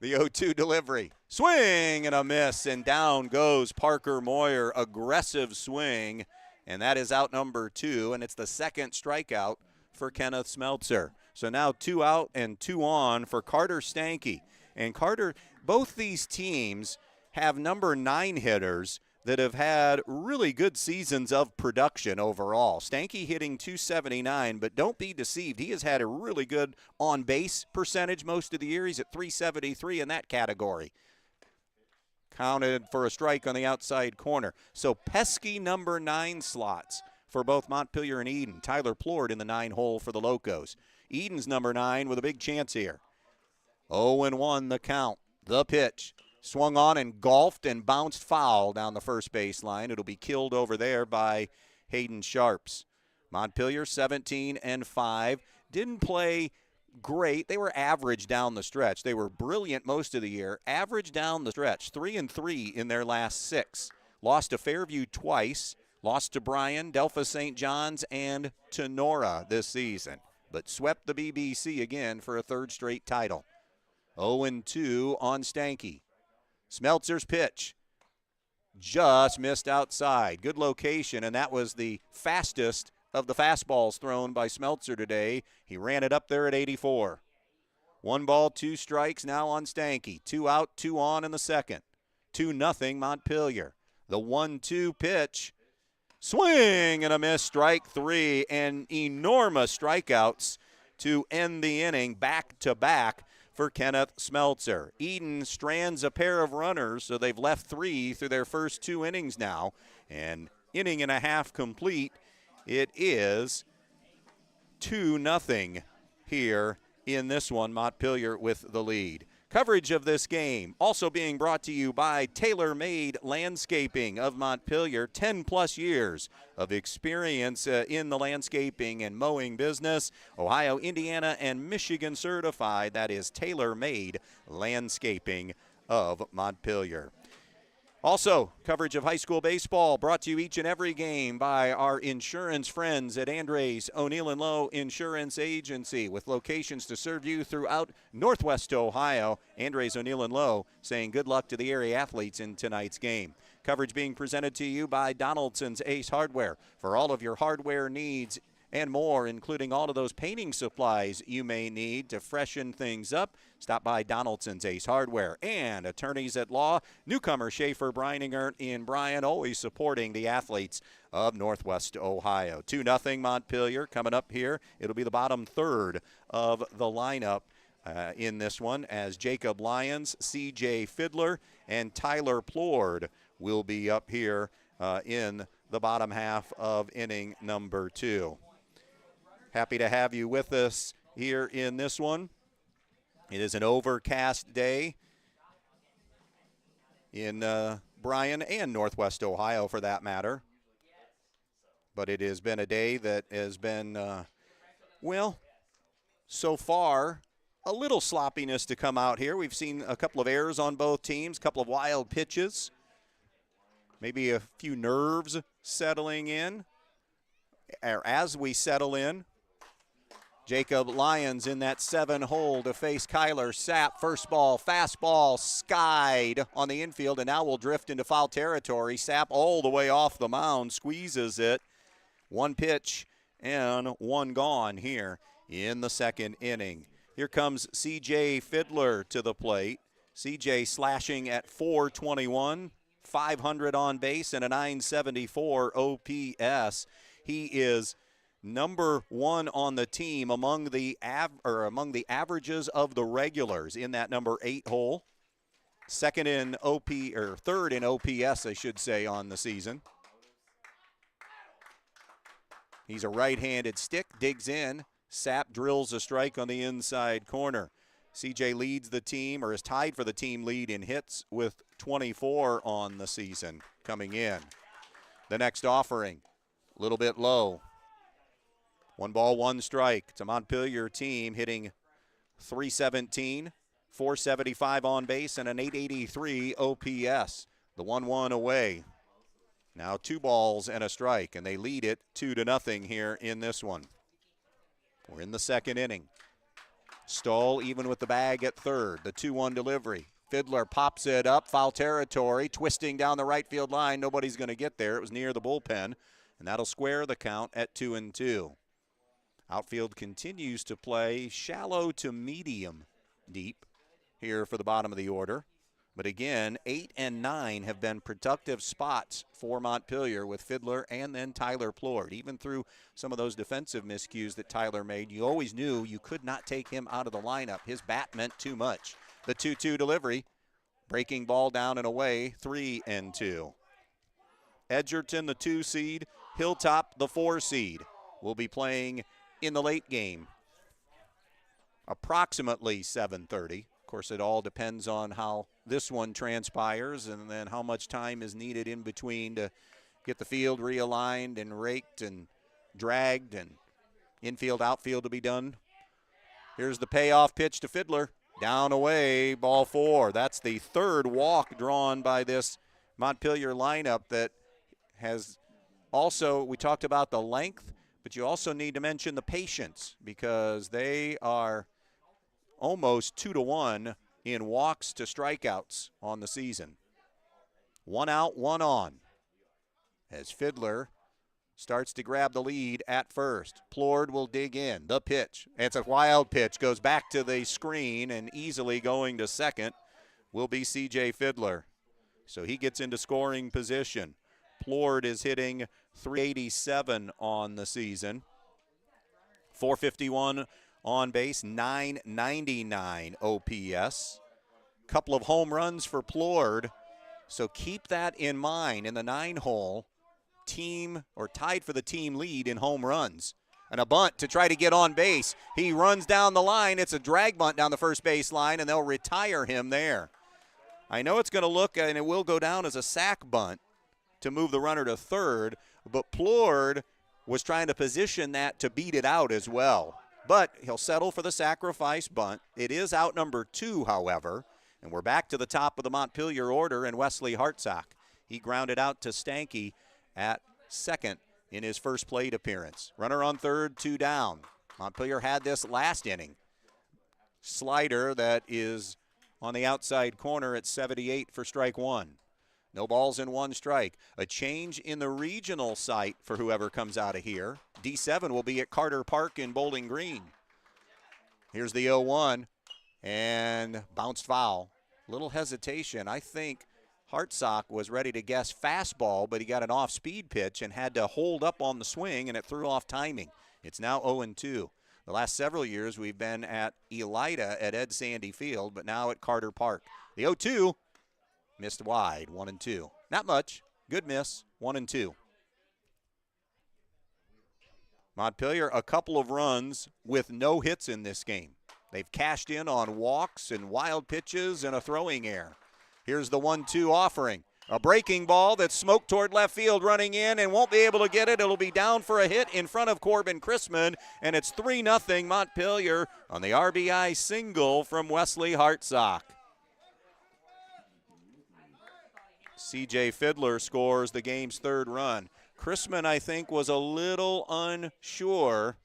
The 0-2 delivery. Swing and a miss, and down goes Parker Moyer. Aggressive swing, and that is out number 2, and it's the 2nd strikeout for Kenneth Smeltzer. So now 2 out and 2 on for Carter Stanky. And Carter, both these teams have number 9 hitters that have had really good seasons of production overall. Stanky hitting .279, but don't be deceived. He has had a really good on-base percentage most of the year. He's at .373 in that category. Counted for a strike on the outside corner. So pesky number 9 slots for both Montpelier and Edon. Tyler Plord in the 9 hole for the Locos. Edon's number 9 with a big chance here. 0-1 the count. The pitch. Swung on and golfed and bounced foul down the first baseline. It'll be killed over there by Hayden Sharps. Montpelier 17-5. Didn't play great. They were average down the stretch. They were brilliant most of the year. Average down the stretch. 3-3 in their last 6. Lost to Fairview twice. Lost to Bryan, Delphos St. John's, and to Nora this season. But swept the BBC again for a 3rd straight title. 0-2 on Stanky. Smeltzer's pitch just missed outside. Good location, and that was the fastest of the fastballs thrown by Smeltzer today. He ran it up there at 84. 1 ball, 2 strikes now on Stanky. 2 out, 2 on in the 2nd. 2-0 Montpelier. The 1-2 pitch. Swing and a miss, strike 3, and enormous strikeouts to end the inning back-to-back for Kenneth Smeltzer. Edon strands a pair of runners, so they've left 3 through their first 2 innings now. And inning and a half complete, it is 2-0 here in this one. Montpelier with the lead. Coverage of this game also being brought to you by Tailor Made Landscaping of Montpelier. 10+ years of experience in the landscaping and mowing business. Ohio, Indiana, and Michigan certified. That is Tailor Made Landscaping of Montpelier. Also, coverage of high school baseball brought to you each and every game by our insurance friends at Andres O'Neill & Lowe Insurance Agency, with locations to serve you throughout Northwest Ohio. Andres O'Neill & Lowe saying good luck to the area athletes in tonight's game. Coverage being presented to you by Donaldson's Ace Hardware. For all of your hardware needs and more, including all of those painting supplies you may need to freshen things up, stop by Donaldson's Ace Hardware. And attorneys at law, newcomer Schaefer Breininger in Bryan, always supporting the athletes of Northwest Ohio. 2-0 Montpelier coming up here. It'll be the bottom 3rd of the lineup in this one, as Jacob Lyons, C.J. Fiddler, and Tyler Plord will be up here in the bottom half of inning number 2. Happy to have you with us here in this one. It is an overcast day in Bryan and Northwest Ohio, for that matter. But it has been a day that has been, so far, a little sloppiness to come out here. We've seen a couple of errors on both teams, a couple of wild pitches, maybe a few nerves settling in, or as we settle in. Jacob Lyons in that 7 hole to face Kyler Sapp. First ball, fastball, skied on the infield, and now will drift into foul territory. Sapp all the way off the mound, squeezes it. 1 pitch and 1 gone here in the 2nd inning. Here comes C.J. Fiddler to the plate. CJ slashing at .421, 500 on base, and a .974 OPS. He is number one on the team among the averages of the regulars in that number 8 hole. Third in OPS, I should say, on the season. He's a right-handed stick, digs in. Sapp drills a strike on the inside corner. CJ leads the team, or is tied for the team lead in hits with 24 on the season coming in. The next offering, a little bit low. 1 ball, 1 strike. It's a Montpelier team hitting .317, 475 on base, and an .883 OPS. The 1-1 away. Now 2 balls and a strike, and they lead it 2-0 here in this one. We're in the second inning. Stoll even with the bag at third. The 2-1 delivery. Fiddler pops it up, foul territory, twisting down the right field line. Nobody's going to get there. It was near the bullpen, and that'll square the count at 2-2. Outfield continues to play shallow to medium deep here for the bottom of the order. But again, 8 and 9 have been productive spots for Montpelier with Fiddler and then Tyler Plord. Even through some of those defensive miscues that Tyler made, you always knew you could not take him out of the lineup. His bat meant too much. The 2-2 delivery, breaking ball down and away, 3-2. Edgerton, the 2 seed, Hilltop, the 4 seed, will be playing in the late game, approximately 7:30. Of course, it all depends on how this one transpires and then how much time is needed in between to get the field realigned and raked and dragged and infield, outfield to be done. Here's the payoff pitch to Fiddler. Down away, ball 4. That's the 3rd walk drawn by this Montpelier lineup that has also, we talked about the length, but you also need to mention the patience because they are almost 2-1 in walks to strikeouts on the season. 1 out, 1 on. As Fiddler starts to grab the lead at first. Plord will dig in. The pitch. It's a wild pitch. Goes back to the screen, and easily going to second will be C.J. Fiddler. So he gets into scoring position. Plord is hitting .387 on the season. .451 on base, .999 OPS. Couple of home runs for Plord. So keep that in mind in the 9-hole. Team, or tied for the team lead in home runs. And a bunt to try to get on base. He runs down the line. It's a drag bunt down the first base line, and they'll retire him there. I know it's going to look, and it will go down as a sac bunt to move the runner to third, but Plord was trying to position that to beat it out as well. But he'll settle for the sacrifice bunt. It is out number 2, however, and we're back to the top of the Montpelier order and Wesley Hartsock. He grounded out to Stanky at second in his first plate appearance. Runner on third, 2 down. Montpelier had this last inning. Slider that is on the outside corner at 78 for strike 1. No balls and 1 strike. A change in the regional site for whoever comes out of here. D7 will be at Carter Park in Bowling Green. Here's the 0-1 and bounced foul. Little hesitation. I think Hartsock was ready to guess fastball, but he got an off-speed pitch and had to hold up on the swing, and it threw off timing. It's now 0-2. The last several years we've been at Elida at Ed Sandy Field, but now at Carter Park. The 0-2 missed wide, 1-2. Not much. Good miss, 1-2. Montpelier, a couple of runs with no hits in this game. They've cashed in on walks and wild pitches and a throwing error. Here's the 1-2 offering. A breaking ball that's smoked toward left field, running in and won't be able to get it. It'll be down for a hit in front of Corbin Chrisman, and it's 3-0 Montpelier on the RBI single from Wesley Hartsock. C.J. Fiddler scores the game's 3rd run. Chrisman, I think, was a little unsure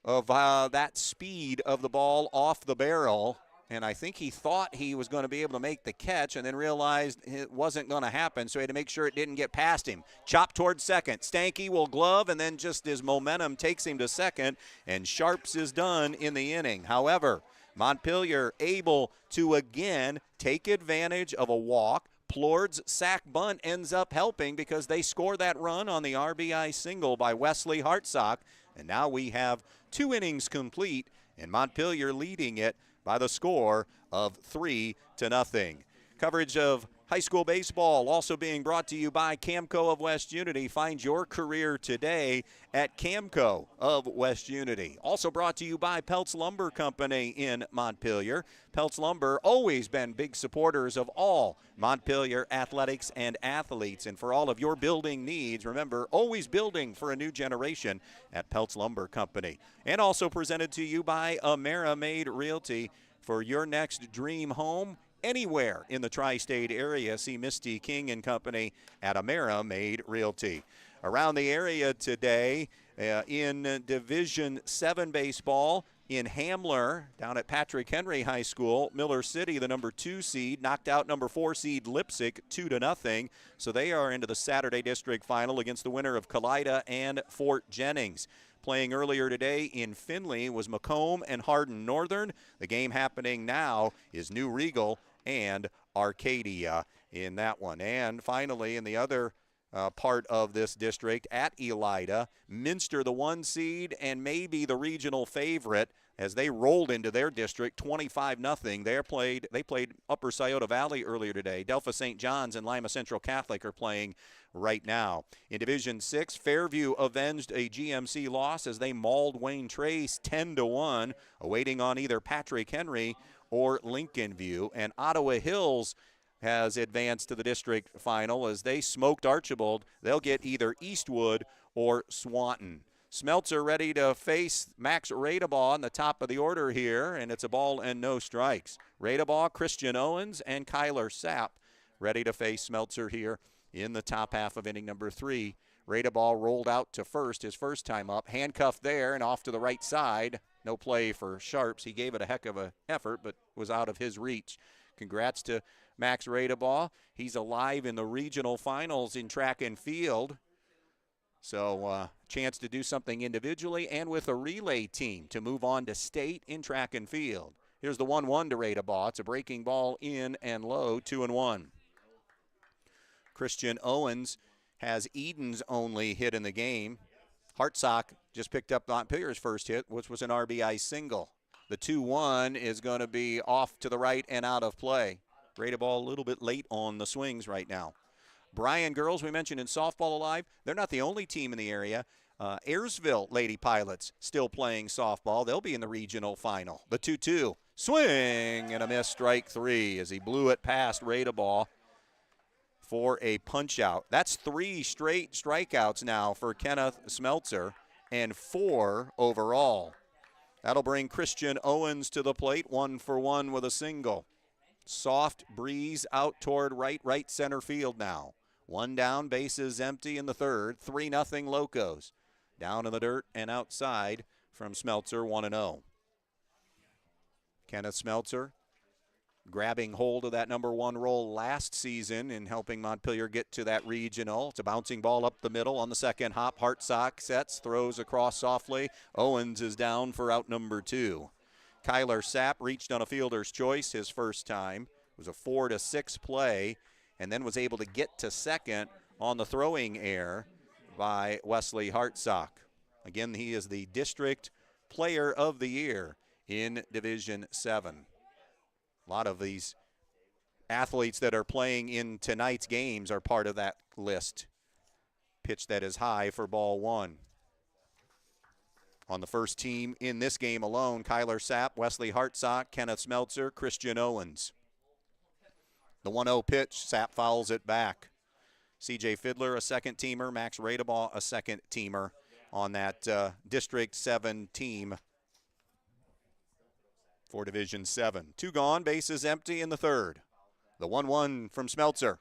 of that speed of the ball off the barrel. And I think he thought he was going to be able to make the catch and then realized it wasn't going to happen, so he had to make sure it didn't get past him. Chop towards second. Stanky will glove, and then just his momentum takes him to second, and Sharps is done in the inning. However, Montpelier able to again take advantage of a walk. Plord's sack bunt ends up helping because they score that run on the RBI single by Wesley Hartsock. And now we have 2 innings complete, and Montpelier leading it by the score of 3-0. Coverage of high school baseball also being brought to you by Camco of West Unity. Find your career today at Camco of West Unity. Also brought to you by Peltz Lumber Company in Montpelier. Peltz Lumber always been big supporters of all Montpelier athletics and athletes. And for all of your building needs, remember, always building for a new generation at Peltz Lumber Company. And also presented to you by AmeriMade Realty. For your next dream home, anywhere in the tri-state area, see Misty King and Company at AmeriMade Realty. Around the area today in Division 7 baseball in Hamler, down at Patrick Henry High School, Miller City, the number 2 seed, knocked out number 4 seed Leipzig 2-0. So they are into the Saturday district final against the winner of Kalida and Fort Jennings. Playing earlier today in Findlay was Macomb and Hardin Northern. The game happening now is New Regal and Arcadia in that one. And finally, in the other part of this district at Elida, Minster, the 1 seed and maybe the regional favorite, as they rolled into their district 25-0. They played Upper Scioto Valley earlier today. Delphi St. John's and Lima Central Catholic are playing right now. In Division 6, Fairview avenged a GMC loss as they mauled Wayne Trace 10-1, awaiting on either Patrick Henry or Lincoln View. And Ottawa Hills has advanced to the district final as they smoked Archibald. They'll get either Eastwood or Swanton. Smeltzer ready to face Max Radebaugh on the top of the order here, and it's a ball and no strikes. Radebaugh, Christian Owens, and Kyler Sapp ready to face Smeltzer here in the top half of inning number 3. Radebaugh rolled out to first his first time up, handcuffed there and off to the right side. No play for Sharps. He gave it a heck of an effort, but was out of his reach. Congrats to Max Radebaugh. He's alive in the regional finals in track and field. So chance to do something individually and with a relay team to move on to state in track and field. Here's the 1-1 to Radebaugh. It's a breaking ball in and low, 2-1. Christian Owens has Eden's only hit in the game. Hartsock just picked up Montpelier's first hit, which was an RBI single. The 2-1 is going to be off to the right and out of play. Radebaugh a little bit late on the swings right now. Bryan girls, we mentioned in softball alive, they're not the only team in the area. Ayersville Lady Pilots still playing softball. They'll be in the regional final. The 2-2, swing and a miss, strike 3 as he blew it past Radebaugh for a punch-out. That's 3 straight strikeouts now for Kenneth Smeltzer and 4 overall. That'll bring Christian Owens to the plate, 1 for 1 with a single. Soft breeze out toward right center field now. 1 down, bases empty in the third. 3-0 Locos. Down in the dirt and outside from Smeltzer, 1-0. Kenneth Smeltzer grabbing hold of that number 1 role last season in helping Montpelier get to that regional. It's a bouncing ball up the middle on the second hop. Hartsock sets, throws across softly. Owens is down for out number 2. Kyler Sapp reached on a fielder's choice his first time. It was a 4-6 play and then was able to get to second on the throwing error by Wesley Hartsock. Again, he is the district player of the year in Division 7. A lot of these athletes that are playing in tonight's games are part of that list. Pitch that is high for ball 1. On the first team in this game alone, Kyler Sapp, Wesley Hartsock, Kenneth Smeltzer, Christian Owens. The 1-0 pitch, Sapp fouls it back. C.J. Fiddler, a second-teamer. Max Radebaugh, a second-teamer on that District 7 team for Division 7. 2 gone, bases empty in the third. The 1-1 from Smeltzer.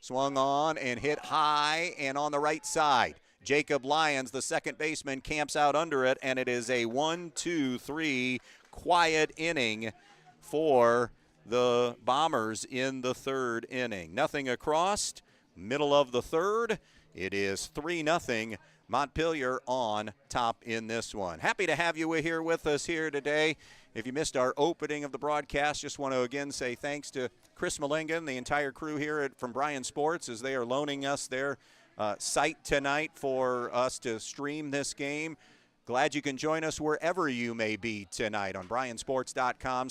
Swung on and hit high and on the right side. Jacob Lyons, the second baseman, camps out under it, and it is a 1-2-3 quiet inning for the Bombers in the third inning. Nothing across, middle of the third, It is 3-0 Montpelier on top in this one. Happy to have you here with us here today. If you missed our opening of the broadcast, just want to again say thanks to Chris Malingan, the entire crew here from Bryan Sports, as they are loaning us their site tonight for us to stream this game. Glad you can join us wherever you may be tonight on bryansports.com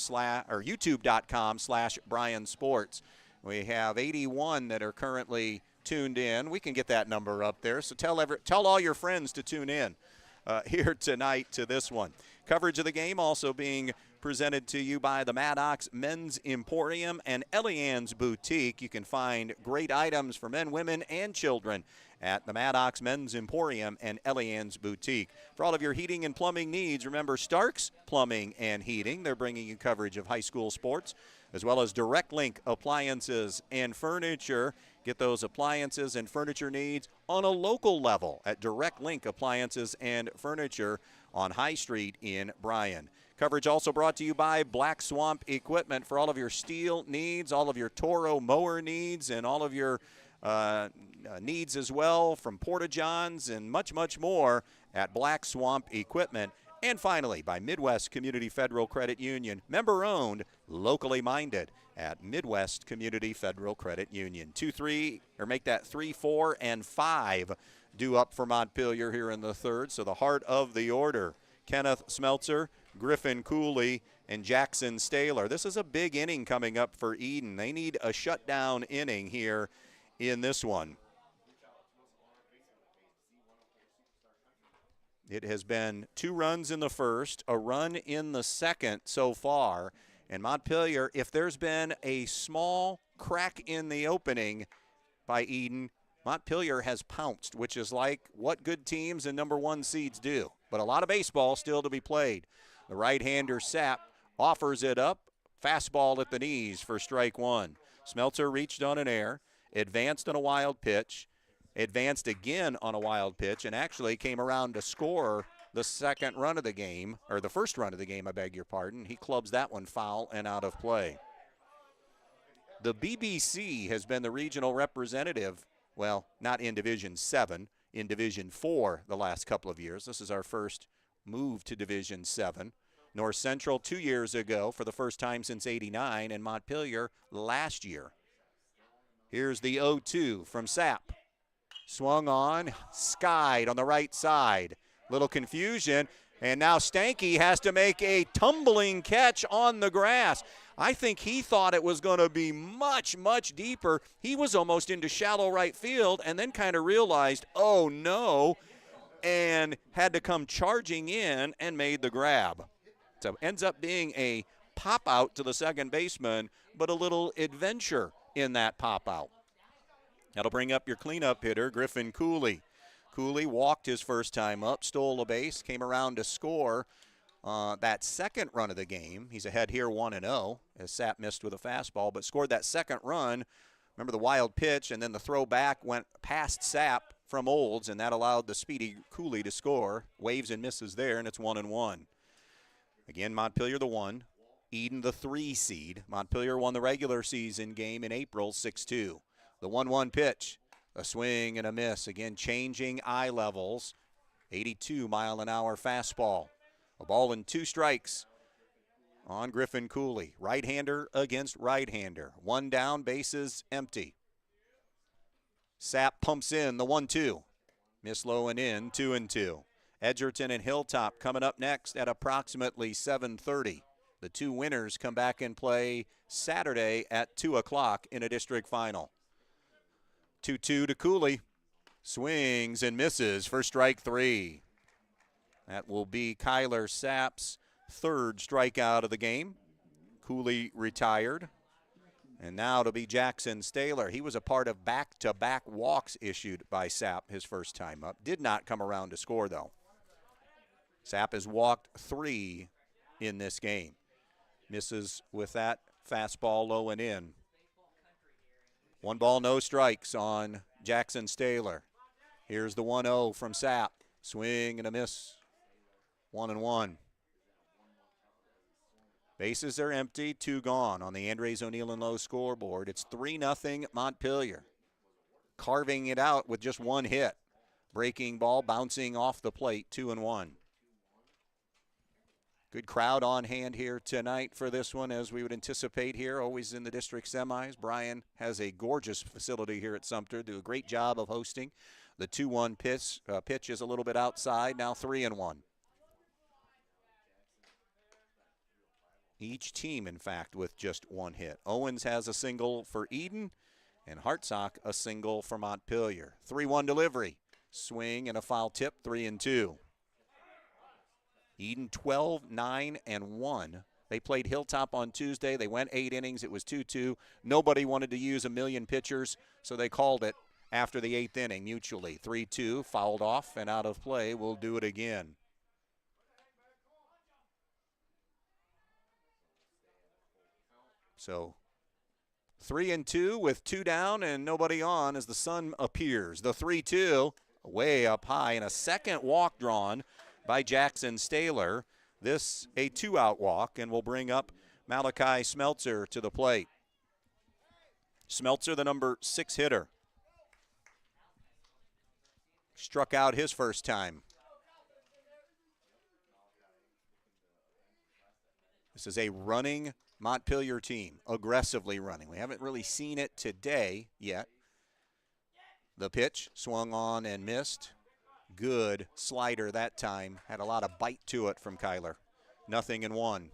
or youtube.com/bryansports. We have 81 that are currently tuned in. We can get that number up there, so tell all your friends to tune in here tonight to this one. Coverage of the game also being presented to you by the Maddox Men's Emporium and Elian's Boutique. You can find great items for men, women, and children at the Maddox Men's Emporium and Elian's Boutique. For all of your heating and plumbing needs, remember Stark's Plumbing and Heating. They're bringing you coverage of high school sports, as well as Direct Link Appliances and Furniture. Get those appliances and furniture needs on a local level at Direct Link Appliances and Furniture on High Street in Bryan. Coverage also brought to you by Black Swamp Equipment for all of your steel needs, all of your Toro mower needs, and all of your needs as well from Porta-Johns and much, much more at Black Swamp Equipment. And finally, by Midwest Community Federal Credit Union, member-owned, locally minded at Midwest Community Federal Credit Union. 2-3, or make that 3, 4, and 5 due up for Montpelier here in the third. So the heart of the order, Kenneth Smeltzer, Griffin Cooley, and Jackson Staler. This is a big inning coming up for Edon. They need a shutdown inning here in this one. It has been 2 runs in the first, a run in the second so far. And Montpelier, if there's been a small crack in the opening by Edon, Montpelier has pounced, which is like what good teams and number 1 seeds do. But a lot of baseball still to be played. The right-hander Sapp offers it up. Fastball at the knees for strike 1. Smeltzer reached on an error, advanced on a wild pitch, advanced again on a wild pitch, and actually came around to score the second run of the game, or the first run of the game, I beg your pardon. He clubs that one foul and out of play. The BBC has been the regional representative, well, not in Division 7, in Division 4 the last couple of years. This is our first move to Division 7. North Central 2 years ago for the first time since '89, and Montpelier last year. Here's the 0-2 from Sapp. Swung on, skied on the right side. Little confusion, and now Stanky has to make a tumbling catch on the grass. I think he thought it was going to be much, much deeper. He was almost into shallow right field and then kind of realized, oh no, and had to come charging in and made the grab. So ends up being a pop out to the second baseman, but a little adventure in that pop out. That'll bring up your cleanup hitter, Griffin Cooley. Cooley walked his first time up, stole a base, came around to score that second run of the game. He's ahead here 1-0 as Sapp missed with a fastball, but scored that second run. Remember the wild pitch, and then the throw back went past Sapp from Olds, and that allowed the speedy Cooley to score. Waves and misses there, and it's 1-1. Again, Montpelier the 1, Edon the 3 seed. Montpelier won the regular season game in April 6-2. The 1-1 pitch, a swing and a miss. Again, changing eye levels. 82-mile-an-hour fastball. A ball and 2 strikes on Griffin Cooley. Right-hander against right-hander. 1 down, bases empty. Sapp pumps in the 1-2. Miss low and in, 2-2. Edgerton and Hilltop coming up next at approximately 7:30. The 2 winners come back and play Saturday at 2 o'clock in a district final. 2-2 to Cooley. Swings and misses for strike 3. That will be Kyler Sapp's 3rd strikeout of the game. Cooley retired. And now to be Jackson Staler. He was a part of back-to-back walks issued by Sapp his first time up. Did not come around to score, though. Sapp has walked 3 in this game. Misses with that fastball low and in. 1 ball, no strikes on Jackson Staler. Here's the 1-0 from Sapp. Swing and a miss. 1-1. Bases are empty, 2 gone on the Andres O'Neill and Lowe scoreboard. It's 3-0 Montpelier. carving it out with just one hit. Breaking ball bouncing off the plate, 2-1. Good crowd on hand here tonight for this one, as we would anticipate here, always in the district semis. Bryan has a gorgeous facility here at Sumpter, do a great job of hosting. The 2-1 pitch is a little bit outside, now 3-1. Each team, in fact, with just one hit. Owens has a single for Edon, and Hartsock a single for Montpelier. 3-1 delivery. Swing and a foul tip, 3-2. Edon 12-9-1. They played Hilltop on Tuesday. They went 8 innings. It was 2-2. Nobody wanted to use a million pitchers, so they called it after the 8th inning mutually. 3-2, fouled off and out of play. We'll do it again. So 3-2 with 2 down and nobody on as the sun appears. The 3-2 way up high, and a second walk drawn by Jackson Staler. This a 2-out walk, and will bring up Malachi Smeltzer to the plate. Smeltzer, the number 6 hitter. Struck out his first time. This is a running Montpelier team, aggressively running. We haven't really seen it today yet. The pitch swung on and missed. Good slider that time. Had a lot of bite to it from Kyler. 0-1.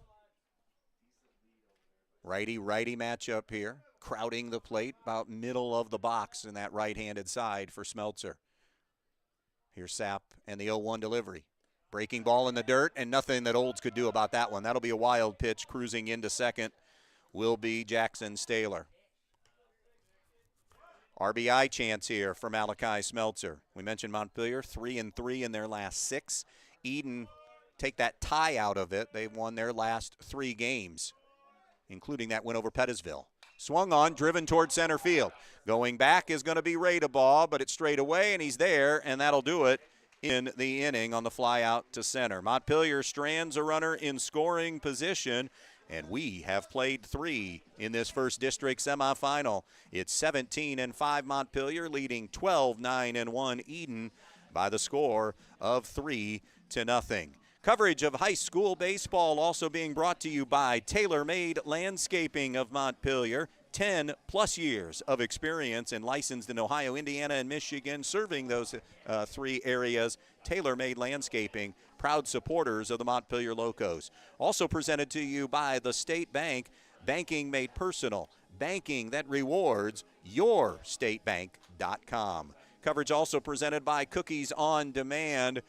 Righty-righty matchup here. Crowding the plate about middle of the box in that right-handed side for Smeltzer. Here's Sapp and the 0-1 delivery. Breaking ball in the dirt, and nothing that Olds could do about that one. That'll be a wild pitch. Cruising into second will be Jackson Staler. RBI chance here for Malachi Smeltzer. We mentioned Montpelier, 3-3 in their last 6. Edon take that tie out of it. They've won their last 3 games, including that win over Pettisville. Swung on, driven toward center field. Going back is going to be Radebaugh, but it's straight away, and he's there, and that'll do it in the inning on the fly out to center. Montpelier strands a runner in scoring position, and we have played 3 in this first district semifinal. It's 17-5 Montpelier, leading 12-9-1 Edon by the score of 3-0. Coverage of high school baseball also being brought to you by Tailor Made Landscaping of Montpelier. 10-plus years of experience and licensed in Ohio, Indiana, and Michigan, serving those 3 areas. Tailor Made Landscaping, proud supporters of the Montpelier Locos. Also presented to you by the State Bank, banking made personal, banking that rewards, yourstatebank.com. Coverage also presented by Cookies on Demand.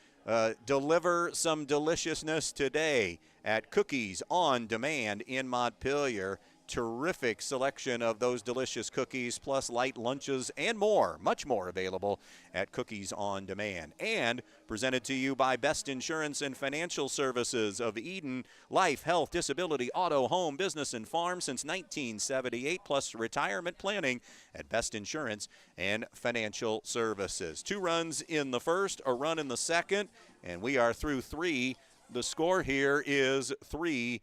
Deliver some deliciousness today at Cookies on Demand in Montpelier. Terrific selection of those delicious cookies, plus light lunches and more, much more available at Cookies on Demand. And presented to you by Best Insurance and Financial Services of Edon. Life, health, disability, auto, home, business, and farm since 1978, plus retirement planning at Best Insurance and Financial Services. 2 runs in the first, a run in the second, and we are through 3. The score here is 3-0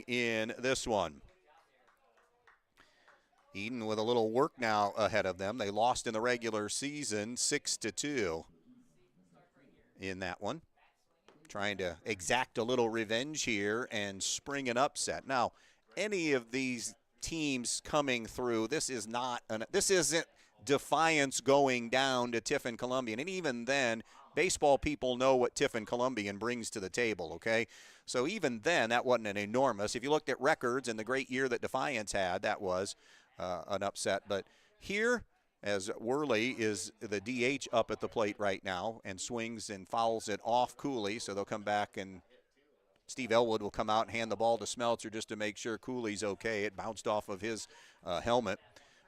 in this one. Edon with a little work now ahead of them. They lost in the regular season 6-2 in that one. Trying to exact a little revenge here and spring an upset. Now, any of these teams coming through, this isn't Defiance going down to Tiffin Columbian. And even then, baseball people know what Tiffin Columbian brings to the table, okay? So even then, that wasn't an enormous. If you looked at records and the great year that Defiance had, that was an upset. But here, as Worley is the DH up at the plate right now and swings and fouls it off Cooley, so they'll come back and Steve Elwood will come out and hand the ball to Smeltzer just to make sure Cooley's okay. It bounced off of his helmet.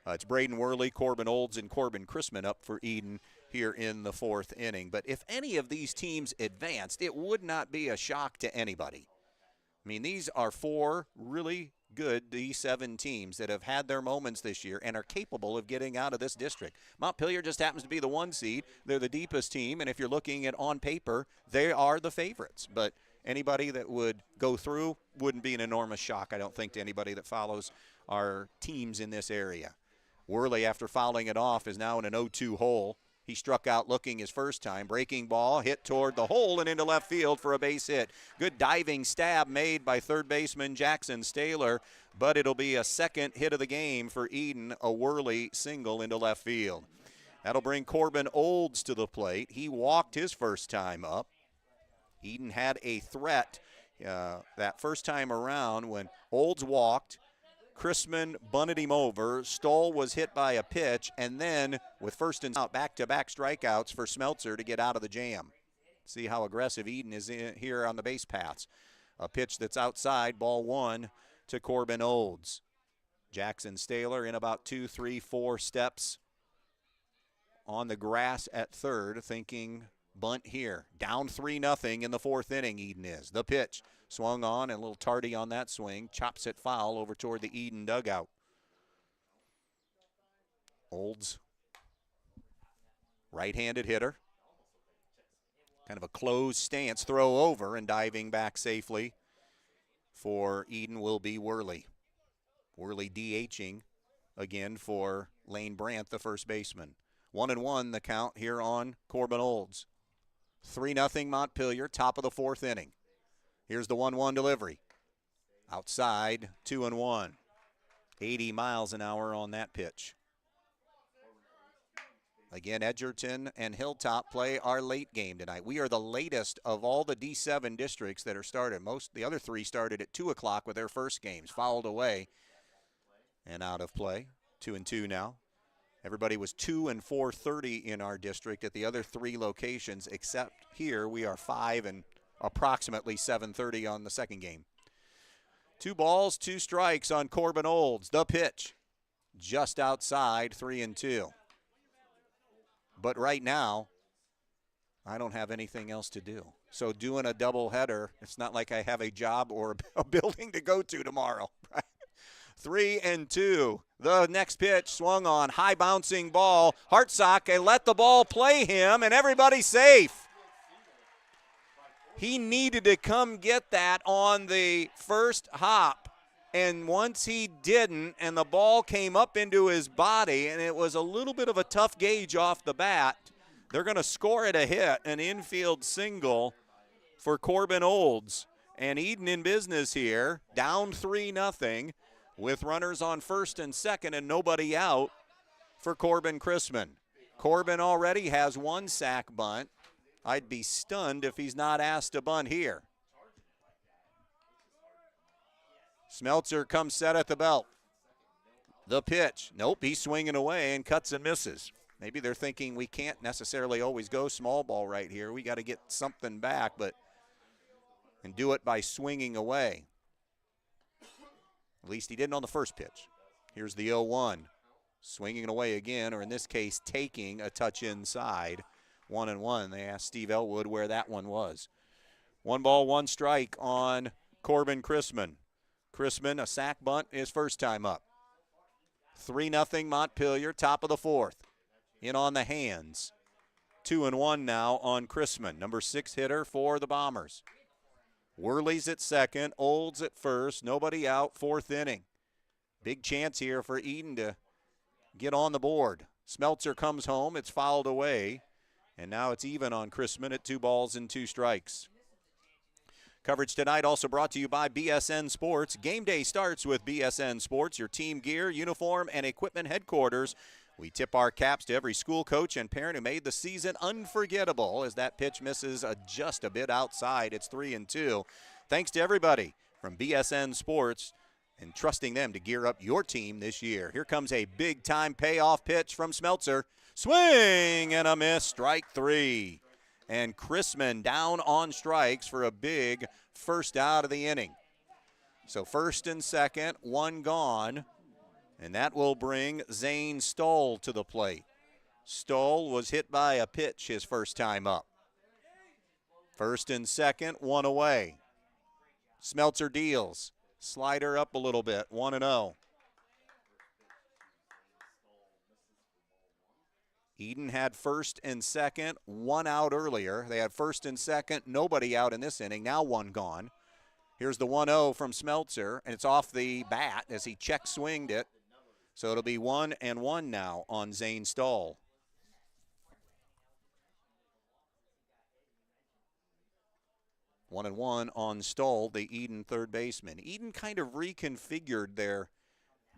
It's Braden Worley, Corbin Olds, and Corbin Chrisman up for Edon here in the 4th inning. But if any of these teams advanced, it would not be a shock to anybody. I mean, these are 4 really good D7 teams that have had their moments this year and are capable of getting out of this district. Montpelier just happens to be the 1 seed. They're the deepest team, and if you're looking at on paper, they are the favorites. But anybody that would go through wouldn't be an enormous shock, I don't think, to anybody that follows our teams in this area. Worley, after fouling it off, is now in an 0-2 hole. He struck out looking his first time. Breaking ball hit toward the hole and into left field for a base hit. Good diving stab made by third baseman Jackson Staylor, but it'll be a second hit of the game for Edon, a Worley single into left field. That'll bring Corbin Olds to the plate. He walked his first time up. Edon had a threat that first time around when Olds walked. Chrisman bunted him over. Stoll was hit by a pitch, and then with first and out, back-to-back strikeouts for Smeltzer to get out of the jam. See how aggressive Edon is here on the base paths. A pitch that's outside, ball one to Corbin Olds. Jackson Staylor in about 2, 3, 4 steps on the grass at third, thinking bunt here. Down 3-0 in the fourth inning, Edon is. The pitch. Swung on and a little tardy on that swing. Chops it foul over toward the Edon dugout. Olds, right-handed hitter. Kind of a closed stance, throw over, and diving back safely for Edon will be Worley. Worley DHing again for Lane Brandt, the first baseman. 1-1 the count here on Corbin Olds. 3-0 Montpelier, top of the fourth inning. Here's the 1-1 delivery. Outside, 2-1. 80 miles an hour on that pitch. Again, Edgerton and Hilltop play our late game tonight. We are the latest of all the D7 districts that are started. The other three started at 2 o'clock with their first games, fouled away and out of play. 2-2 now. Everybody was 2 and 4:30 in our district at the other three locations, except here we are 5 and approximately 7:30 on the second game. 2 balls, 2 strikes on Corbin Olds. The pitch just outside, 3-2. But right now, I don't have anything else to do. So doing a doubleheader, it's not like I have a job or a building to go to tomorrow. 3-2. The next pitch swung on, high bouncing ball. Hartsock let the ball play him, and everybody's safe. He needed to come get that on the first hop, and once he didn't, and the ball came up into his body, and it was a little bit of a tough gauge off the bat, they're going to score it a hit, an infield single for Corbin Olds. And Edon in business here, down 3-0, with runners on first and second and nobody out for Corbin Chrisman. Corbin already has 1 sack bunt. I'd be stunned if he's not asked to bunt here. Smeltzer comes set at the belt. The pitch. Nope, he's swinging away and cuts and misses. Maybe they're thinking we can't necessarily always go small ball right here. We got to get something back, and do it by swinging away. At least he didn't on the first pitch. Here's the 0-1. Swinging away again, or in this case, taking a touch inside. 1-1. They asked Steve Elwood where that one was. 1 ball, 1 strike on Corbin Chrisman. Chrisman, a sack bunt, his first time up. 3-0 Montpelier, top of the fourth. In on the hands. 2-1 now on Chrisman, number 6 hitter for the Bombers. Worley's at second, Olds at first, nobody out, fourth inning. Big chance here for Edon to get on the board. Smeltzer comes home, it's fouled away. And now it's even on Chrisman at 2 balls and 2 strikes. Coverage tonight also brought to you by BSN Sports. Game day starts with BSN Sports, your team gear, uniform, and equipment headquarters. We tip our caps to every school coach and parent who made the season unforgettable as that pitch misses just a bit outside. It's 3-2. Thanks to everybody from BSN Sports and trusting them to gear up your team this year. Here comes a big-time payoff pitch from Smeltzer. Swing and a miss, strike 3. And Chrisman down on strikes for a big first out of the inning. So first and second, 1 gone. And that will bring Zane Stoll to the plate. Stoll was hit by a pitch his first time up. First and second, 1 away. Smeltzer deals. Slider up a little bit, 1-0. Edon had first and second, 1 out earlier. They had first and second, nobody out in this inning. Now 1 gone. Here's the 1-0 from Smeltzer, and it's off the bat as he check swinged it. So it'll be 1-1 now on Zane Stahl. One and one on Stahl, the Edon third baseman. Edon kind of reconfigured their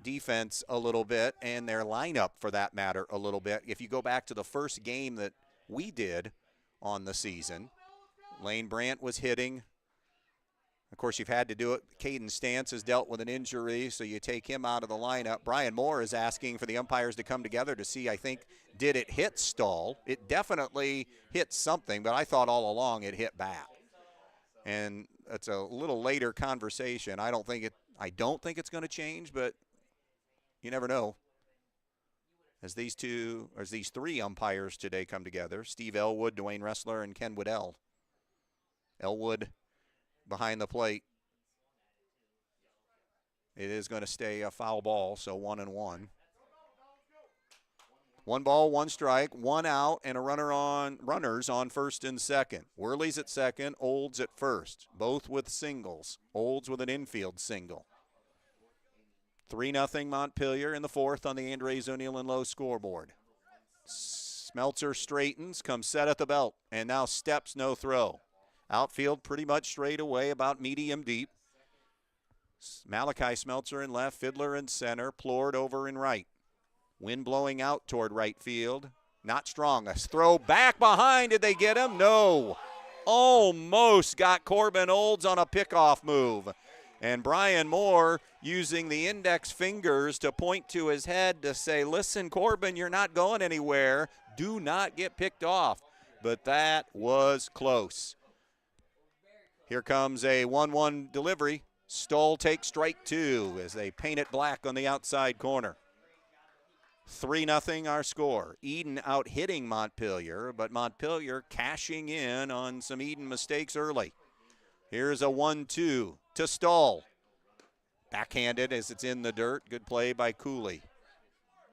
defense a little bit and their lineup for that matter a little bit. If you go back to the first game that we did on the season, Lane Brandt was hitting. Of course, you've had to do it. Caden Stantz has dealt with an injury, so you take him out of the lineup. Brian Moore is asking for the umpires to come together to see, I think, did it hit Stahl? It definitely hit something, but I thought all along it hit back. And it's a little later conversation. I don't think it's going to change, but you never know. As these three umpires today come together, Steve Elwood, Dwayne Ressler, and Ken Waddell. Elwood behind the plate. It is going to stay a foul ball, so 1-1. 1 ball, 1 strike, 1 out, and runners on first and second. Worley's at second, Olds at first, both with singles. Olds with an infield single. 3-0 Montpelier in the fourth on the Andres O'Neill and Lowe scoreboard. Smeltzer straightens, comes set at the belt, and now steps, no throw. Outfield pretty much straight away, about medium deep. Malachi Smeltzer in left, Fiddler in center, Plord over in right. Wind blowing out toward right field. Not strong. A throw back behind. Did they get him? No. Almost got Corbin Olds on a pickoff move. And Brian Moore using the index fingers to point to his head to say, listen, Corbin, you're not going anywhere. Do not get picked off. But that was close. Here comes a 1-1 delivery. Stoll takes strike 2 as they paint it black on the outside corner. 3-0 our score. Edon out hitting Montpelier, but Montpelier cashing in on some Edon mistakes early. Here's a 1-2 to Stoll. Backhanded as it's in the dirt. Good play by Cooley.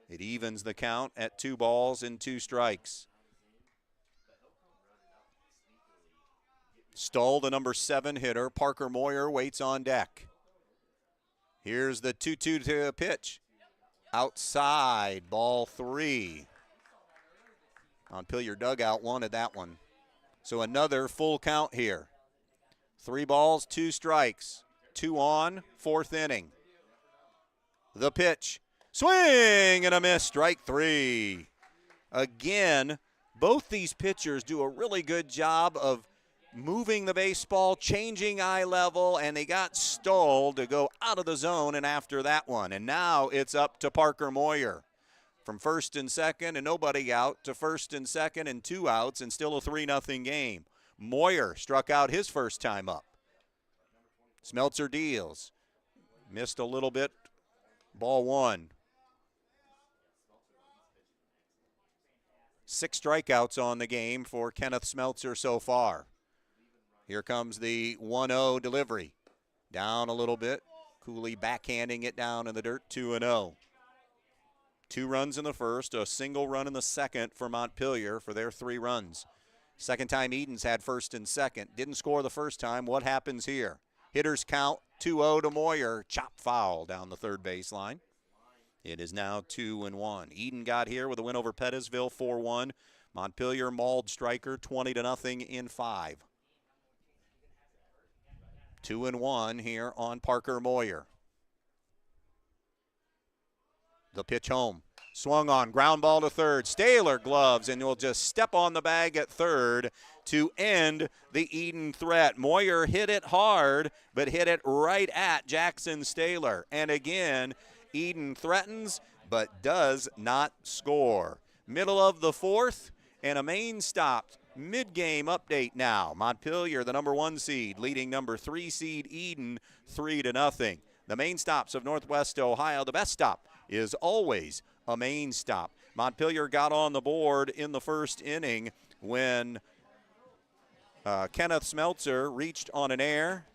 It evens the count at 2 balls and 2 strikes. Stoll, the number 7 hitter. Parker Moyer waits on deck. Here's the 2-2 to pitch. Outside, ball 3. Montpelier dugout wanted that one. So another full count here. 3 balls, 2 strikes. 2 on, 4th inning. The pitch. Swing and a miss, strike 3. Again, both these pitchers do a really good job of moving the baseball, changing eye level, and they got Stoll to go out of the zone and after that one. And now it's up to Parker Moyer. From first and second and nobody out to first and second and 2 outs and still a 3-0 game. Moyer struck out his first time up. Smeltzer deals. Missed a little bit. Ball 1. 6 strikeouts on the game for Kenneth Smeltzer so far. Here comes the 1-0 delivery. Down a little bit. Cooley backhanding it down in the dirt, 2-0. 2 runs in the first, a single run in the second for Montpelier for their 3 runs. Second time Edon's had first and second. Didn't score the first time. What happens here? Hitters count, 2-0 to Moyer. Chop foul down the third baseline. It is now 2-1. Edon got here with a win over Pettisville, 4-1. Montpelier mauled Stryker 20-0 in 5. 2-1 here on Parker Moyer. The pitch home. Swung on, ground ball to third. Staylor gloves and will just step on the bag at third to end the Edon threat. Moyer hit it hard, but hit it right at Jackson Staylor. And again, Edon threatens, but does not score. Middle of the 4th, and a main stop. Mid-game update now. Montpelier, the number 1 seed, leading number 3 seed Edon 3-0. The main stops of Northwest Ohio. The best stop is always a main stop. Montpelier got on the board in the first inning when Kenneth Smeltzer reached on an air.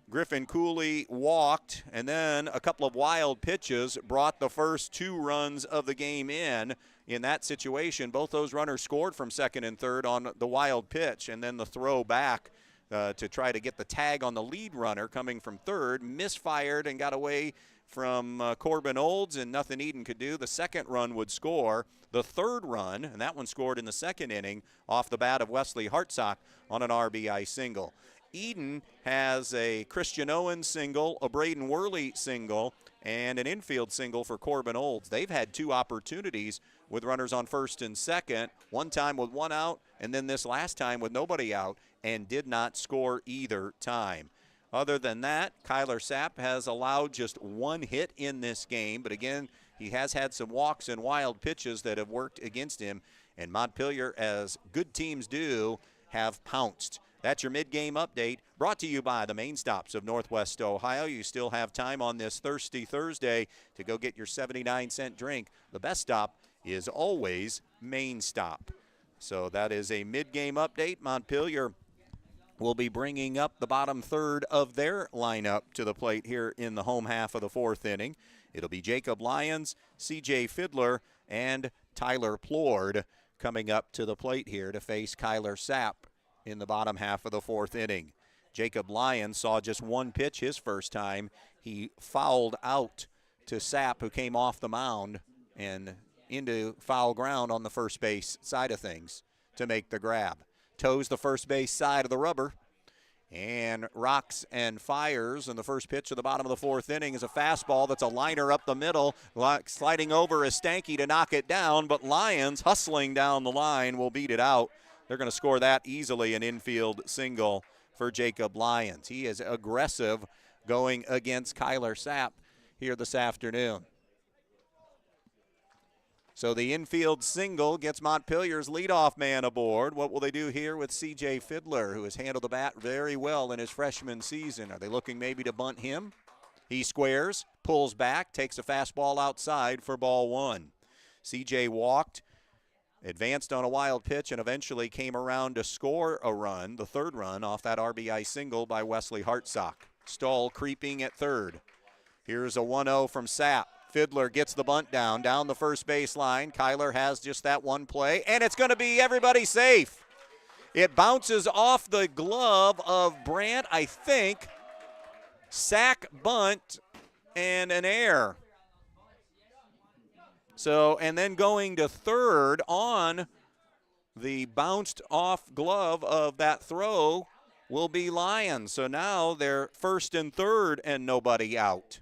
Griffin Cooley walked, and then a couple of wild pitches brought the first 2 runs of the game in. In that situation, both those runners scored from second and third on the wild pitch, and then the throw back to try to get the tag on the lead runner coming from third, misfired and got away from Corbin Olds, and nothing Edon could do. The second run would score. The third run, and that one scored in the second inning off the bat of Wesley Hartsock on an RBI single. Edon has a Christian Owens single, a Braden Worley single, and an infield single for Corbin Olds. They've had 2 opportunities with runners on first and second, one time with 1 out, and then this last time with nobody out, and did not score either time. Other than that, Kyler Sapp has allowed just 1 hit in this game, but again, he has had some walks and wild pitches that have worked against him, and Montpelier, as good teams do, have pounced. That's your mid-game update, brought to you by the Main Stops of Northwest Ohio. You still have time on this Thirsty Thursday to go get your 79-cent drink. The best stop is always Main Stop. So that is a mid-game update. Montpelier will be bringing up the bottom third of their lineup to the plate here in the home half of the 4th inning. It'll be Jacob Lyons, C.J. Fiddler, and Tyler Plord coming up to the plate here to face Kyler Sapp in the bottom half of the 4th inning. Jacob Lyons saw just 1 pitch his first time. He fouled out to Sapp, who came off the mound and into foul ground on the first base side of things to make the grab. Toes the first base side of the rubber and rocks and fires. And the first pitch of the bottom of the 4th inning is a fastball that's a liner up the middle. Sliding over is Stanky to knock it down, but Lyons, hustling down the line, will beat it out. They're going to score that easily, an infield single for Jacob Lyons. He is aggressive going against Kyler Sapp here this afternoon. So the infield single gets Montpelier's leadoff man aboard. What will they do here with C.J. Fiddler, who has handled the bat very well in his freshman season? Are they looking maybe to bunt him? He squares, pulls back, takes a fastball outside for ball 1. C.J. walked, advanced on a wild pitch, and eventually came around to score a run, the 3rd run, off that RBI single by Wesley Hartsock. Stahl creeping at third. Here's a 1-0 from Sapp. Fiddler gets the bunt down the first base line. Kyler has just that one play, and it's going to be everybody safe. It bounces off the glove of Brandt, I think. Sack, bunt, and an error. So, and then going to third on the bounced off glove of that throw will be Lyons. So now they're first and third and nobody out.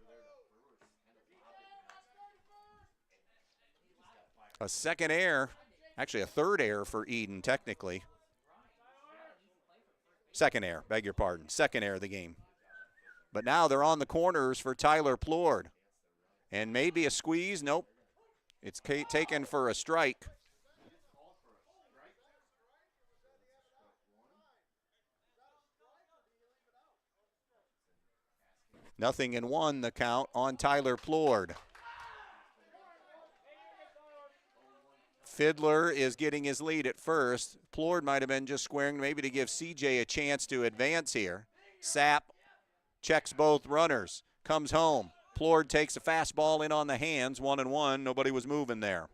A second error, actually a third error for Edon technically. Second error, beg your pardon, second error of the game. But now they're on the corners for Tyler Plord. And maybe a squeeze, nope. It's taken for a strike. Nothing in 1, the count on Tyler Plord. Fiddler is getting his lead at first. Plord might have been just squaring maybe to give CJ a chance to advance here. Sapp checks both runners, comes home. Plord takes a fastball in on the hands, 1-1. Nobody was moving there.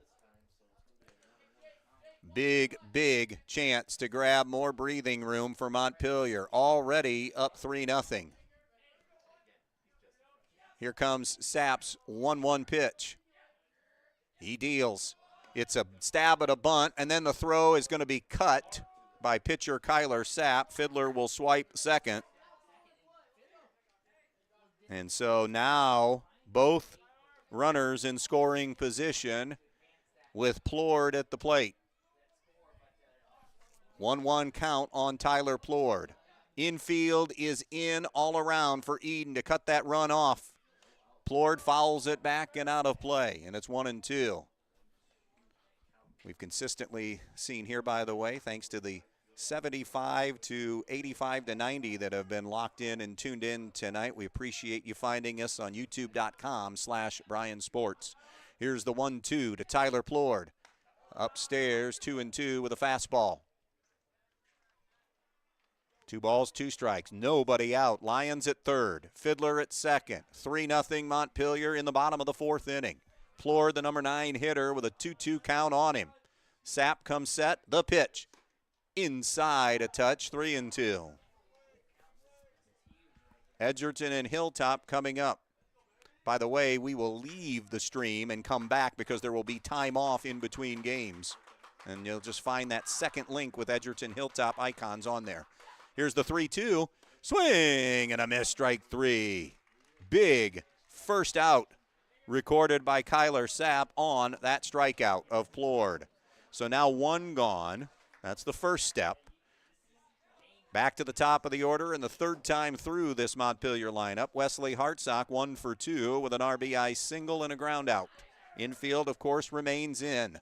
Big, big chance to grab more breathing room for Montpelier. Already up 3-0. Here comes Sapp's 1-1 pitch. He deals. It's a stab at a bunt, and then the throw is going to be cut by pitcher Kyler Sapp. Fiddler will swipe second. And so now both runners in scoring position with Plord at the plate. 1-1 count on Tyler Plord. Infield is in all around for Edon to cut that run off. Plord fouls it back and out of play, and it's 1-2. We've consistently seen here, by the way, thanks to the 75 to 85 to 90 that have been locked in and tuned in tonight. We appreciate you finding us on youtube.com/Bryan Sports. Here's the 1-2 to Tyler Plord. Upstairs, 2-2 with a fastball. 2 balls, 2 strikes. Nobody out. Lyons at third. Fiddler at second. 3-0 Montpelier in the bottom of the 4th inning. Plord, the number 9 hitter, with a 2-2 count on him. Sapp comes set. The pitch. Inside a touch, 3-2. Edgerton and Hilltop coming up. By the way, we will leave the stream and come back because there will be time off in between games. And you'll just find that second link with Edgerton Hilltop icons on there. Here's the 3-2. Swing and a miss, strike 3. Big first out recorded by Kyler Sapp on that strikeout of Plord. So now 1 gone. That's the first step. Back to the top of the order, and the third time through this Montpelier lineup, Wesley Hartsock 1 for 2 with an RBI single and a ground out. Infield, of course, remains in.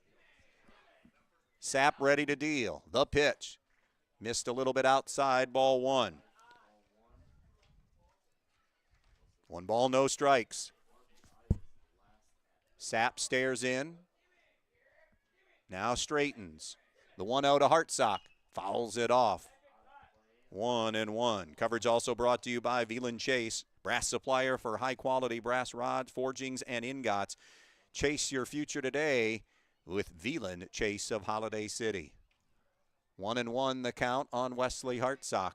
Sapp ready to deal. The pitch. Missed a little bit outside, ball 1. 1 ball, no strikes. Sapp stares in. Now straightens. The 1-0 to Hartsock. Fouls it off. 1-1. Coverage also brought to you by Veland Chase, brass supplier for high-quality brass rods, forgings, and ingots. Chase your future today with Veland Chase of Holiday City. 1-1 the count on Wesley Hartsock.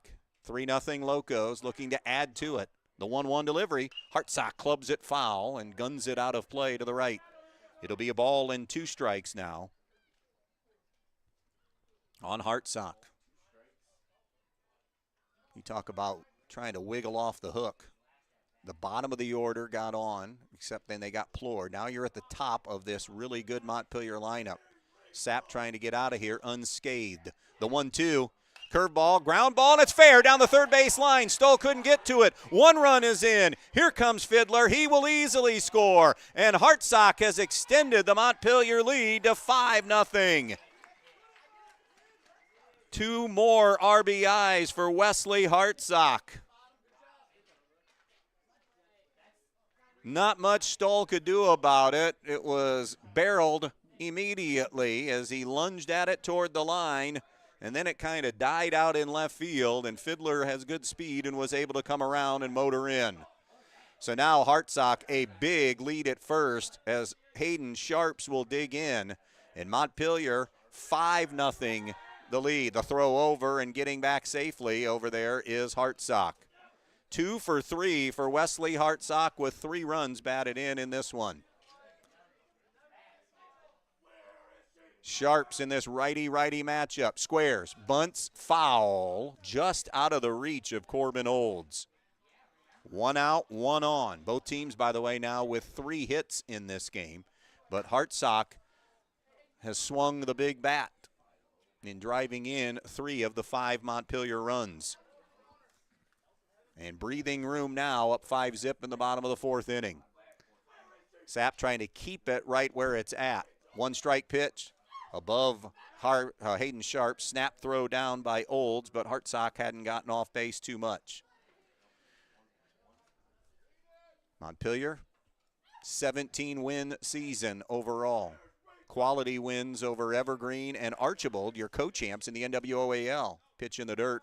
3-0 Locos looking to add to it. The 1-1 delivery. Hartsock clubs it foul and guns it out of play to the right. It'll be a ball and 2 strikes now on Hartsock. You talk about trying to wiggle off the hook. The bottom of the order got on, except then they got Plord. Now you're at the top of this really good Montpelier lineup. Sapp trying to get out of here unscathed. The 1-2, curveball, ground ball, and it's fair down the third base line. Stoll couldn't get to it. 1 run is in. Here comes Fiddler. He will easily score. And Hartsock has extended the Montpelier lead to 5-0. 2 more RBIs for Wesley Hartsock. Not much Stoll could do about it. It was barreled immediately as he lunged at it toward the line, and then it kind of died out in left field, and Fiddler has good speed and was able to come around and motor in. So now Hartsock a big lead at first as Hayden Sharps will dig in, and Montpelier 5-0 the lead. The throw over and getting back safely over there is Hartsock. 2 for 3 for Wesley Hartsock with 3 runs batted in this one. Sharps in this righty-righty matchup. Squares, bunts, foul, just out of the reach of Corbin Olds. 1 out, 1 on. Both teams, by the way, now with 3 hits in this game. But Hartsock has swung the big bat in driving in 3 of the 5 Montpelier runs. And breathing room now, up 5-0 in the bottom of the 4th inning. Sapp trying to keep it right where it's at. 1 strike pitch above Hayden Sharp. Snap throw down by Olds, but Hartsock hadn't gotten off base too much. Montpelier, 17-win season overall. Quality wins over Evergreen and Archibald, your co-champs in the NWOAL. Pitch in the dirt.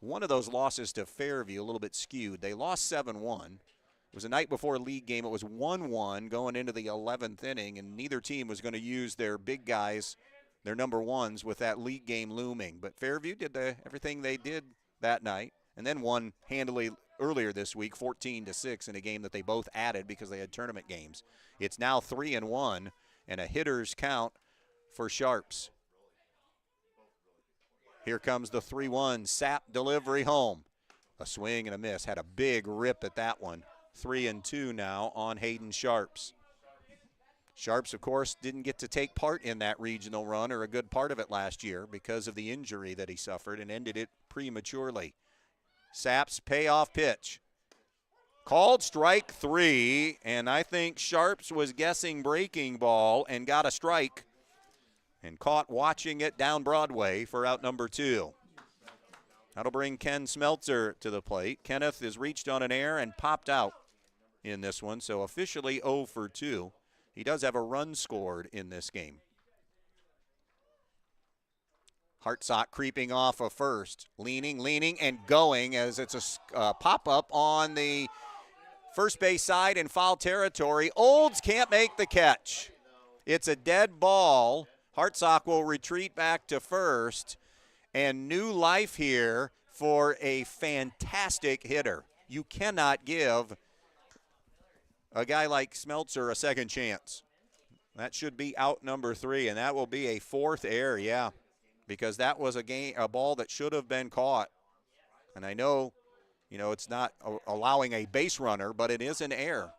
One of those losses to Fairview a little bit skewed. They lost 7-1. It was a night before a league game. It was 1-1 going into the 11th inning, and neither team was going to use their big guys, their number ones, with that league game looming. But Fairview did everything they did that night, and then won handily earlier this week, 14-6, in a game that they both added because they had tournament games. It's now 3-1, and a hitter's count for Sharps. Here comes the 3-1 Sapp delivery home. A swing and a miss. Had a big rip at that one. 3-2 now on Hayden Sharps. Sharps, of course, didn't get to take part in that regional run or a good part of it last year because of the injury that he suffered and ended it prematurely. Sapp's payoff pitch. Called strike 3, and I think Sharps was guessing breaking ball and got a strike and caught watching it down Broadway for out number 2. That'll bring Ken Smeltzer to the plate. Kenneth is reached on an air and popped out in this one, so officially 0 for 2. He does have a run scored in this game. Hartsock creeping off of first, leaning, and going as it's a pop-up on the first base side in foul territory. Olds can't make the catch. It's a dead ball. Hartsock will retreat back to first, and new life here for a fantastic hitter. You cannot give a guy like Smeltzer a second chance. That should be out number 3, and that will be a 4th error, yeah, because that was a ball that should have been caught. And I know, it's not allowing a base runner, but it is an error.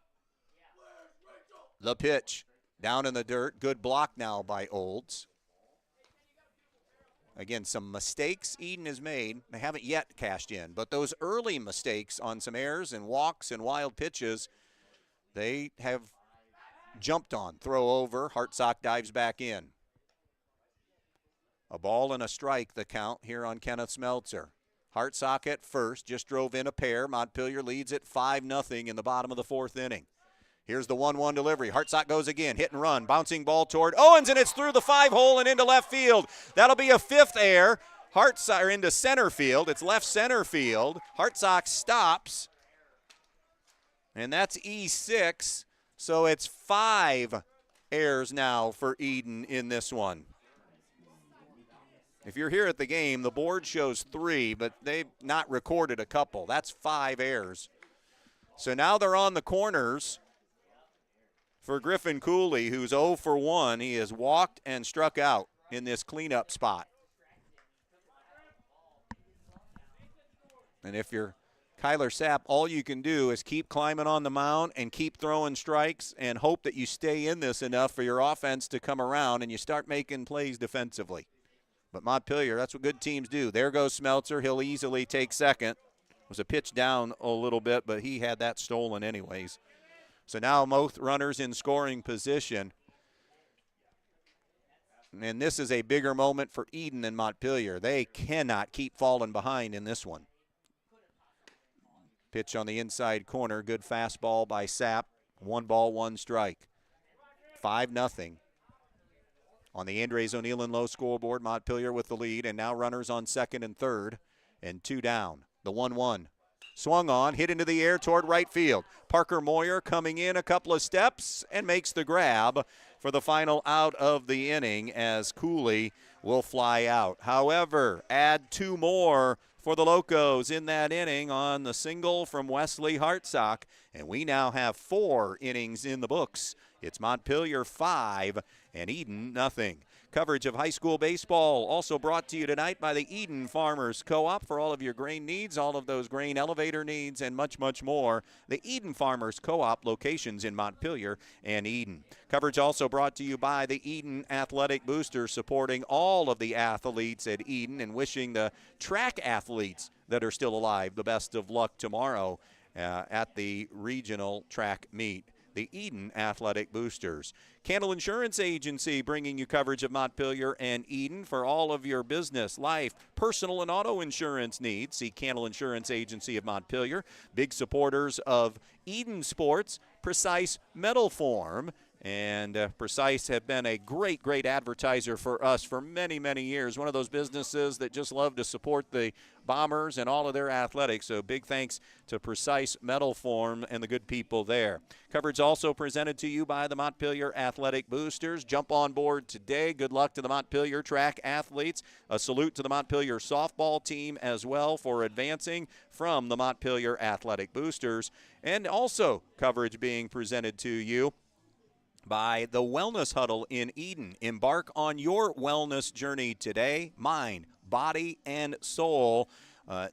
The pitch down in the dirt. Good block now by Olds. Again, some mistakes Edon has made. They haven't yet cashed in, but those early mistakes on some errors and walks and wild pitches, they have jumped on. Throw over. Hartsock dives back in. A ball and a strike, the count here on Kenneth Smeltzer. Hartsock at first, just drove in a pair. Montpelier leads at 5-0 in the bottom of the 4th inning. Here's the 1-1 delivery. Hartsock goes again, hit and run. Bouncing ball toward Owens, and it's through the 5-hole and into left field. That'll be a 5th error. Hartsock into center field. It's left center field. Hartsock stops, and that's E6. So it's 5 errors now for Edon in this one. If you're here at the game, the board shows 3, but they've not recorded a couple. That's 5 errors. So now they're on the corners for Griffin Cooley, who's 0 for 1. He has walked and struck out in this cleanup spot. And if you're Kyler Sapp, all you can do is keep climbing on the mound and keep throwing strikes and hope that you stay in this enough for your offense to come around and you start making plays defensively. But Montpelier, that's what good teams do. There goes Smeltzer. He'll easily take second. It was a pitch down a little bit, but he had that stolen anyways. So now both runners in scoring position. And this is a bigger moment for Edon than Montpelier. They cannot keep falling behind in this one. Pitch on the inside corner. Good fastball by Sapp. 1 ball, 1 strike. 5-0. On the Andres O'Neill and Low scoreboard, Montpelier with the lead, and now runners on 2nd and 3rd, and 2 down. The 1-1. Swung on, hit into the air toward right field. Parker Moyer coming in a couple of steps and makes the grab for the final out of the inning as Cooley will fly out. However, add 2 more for the Locos in that inning on the single from Wesley Hartsock, and we now have 4 innings in the books. It's Montpelier 5 and Edon 0. Coverage of high school baseball also brought to you tonight by the Edon Farmers Co-op for all of your grain needs, all of those grain elevator needs, and much, much more. The Edon Farmers Co-op locations in Montpelier and Edon. Coverage also brought to you by the Edon Athletic Boosters, supporting all of the athletes at Edon and wishing the track athletes that are still alive the best of luck tomorrow at the regional track meet. The Edon Athletic Boosters. Candle Insurance Agency bringing you coverage of Montpelier and Edon for all of your business, life, personal, and auto insurance needs. See Candle Insurance Agency of Montpelier. Big supporters of Edon Sports, Precise Metal Form. And Precise have been a great, great advertiser for us for many, many years. One of those businesses that just love to support the Bombers and all of their athletics. So big thanks to Precise Metal Form and the good people there. Coverage also presented to you by the Montpelier Athletic Boosters. Jump on board today. Good luck to the Montpelier track athletes. A salute to the Montpelier softball team as well for advancing from the Montpelier Athletic Boosters. And also coverage being presented to you by the Wellness Huddle in Edon. Embark on your wellness journey today. Mind, body, and soul.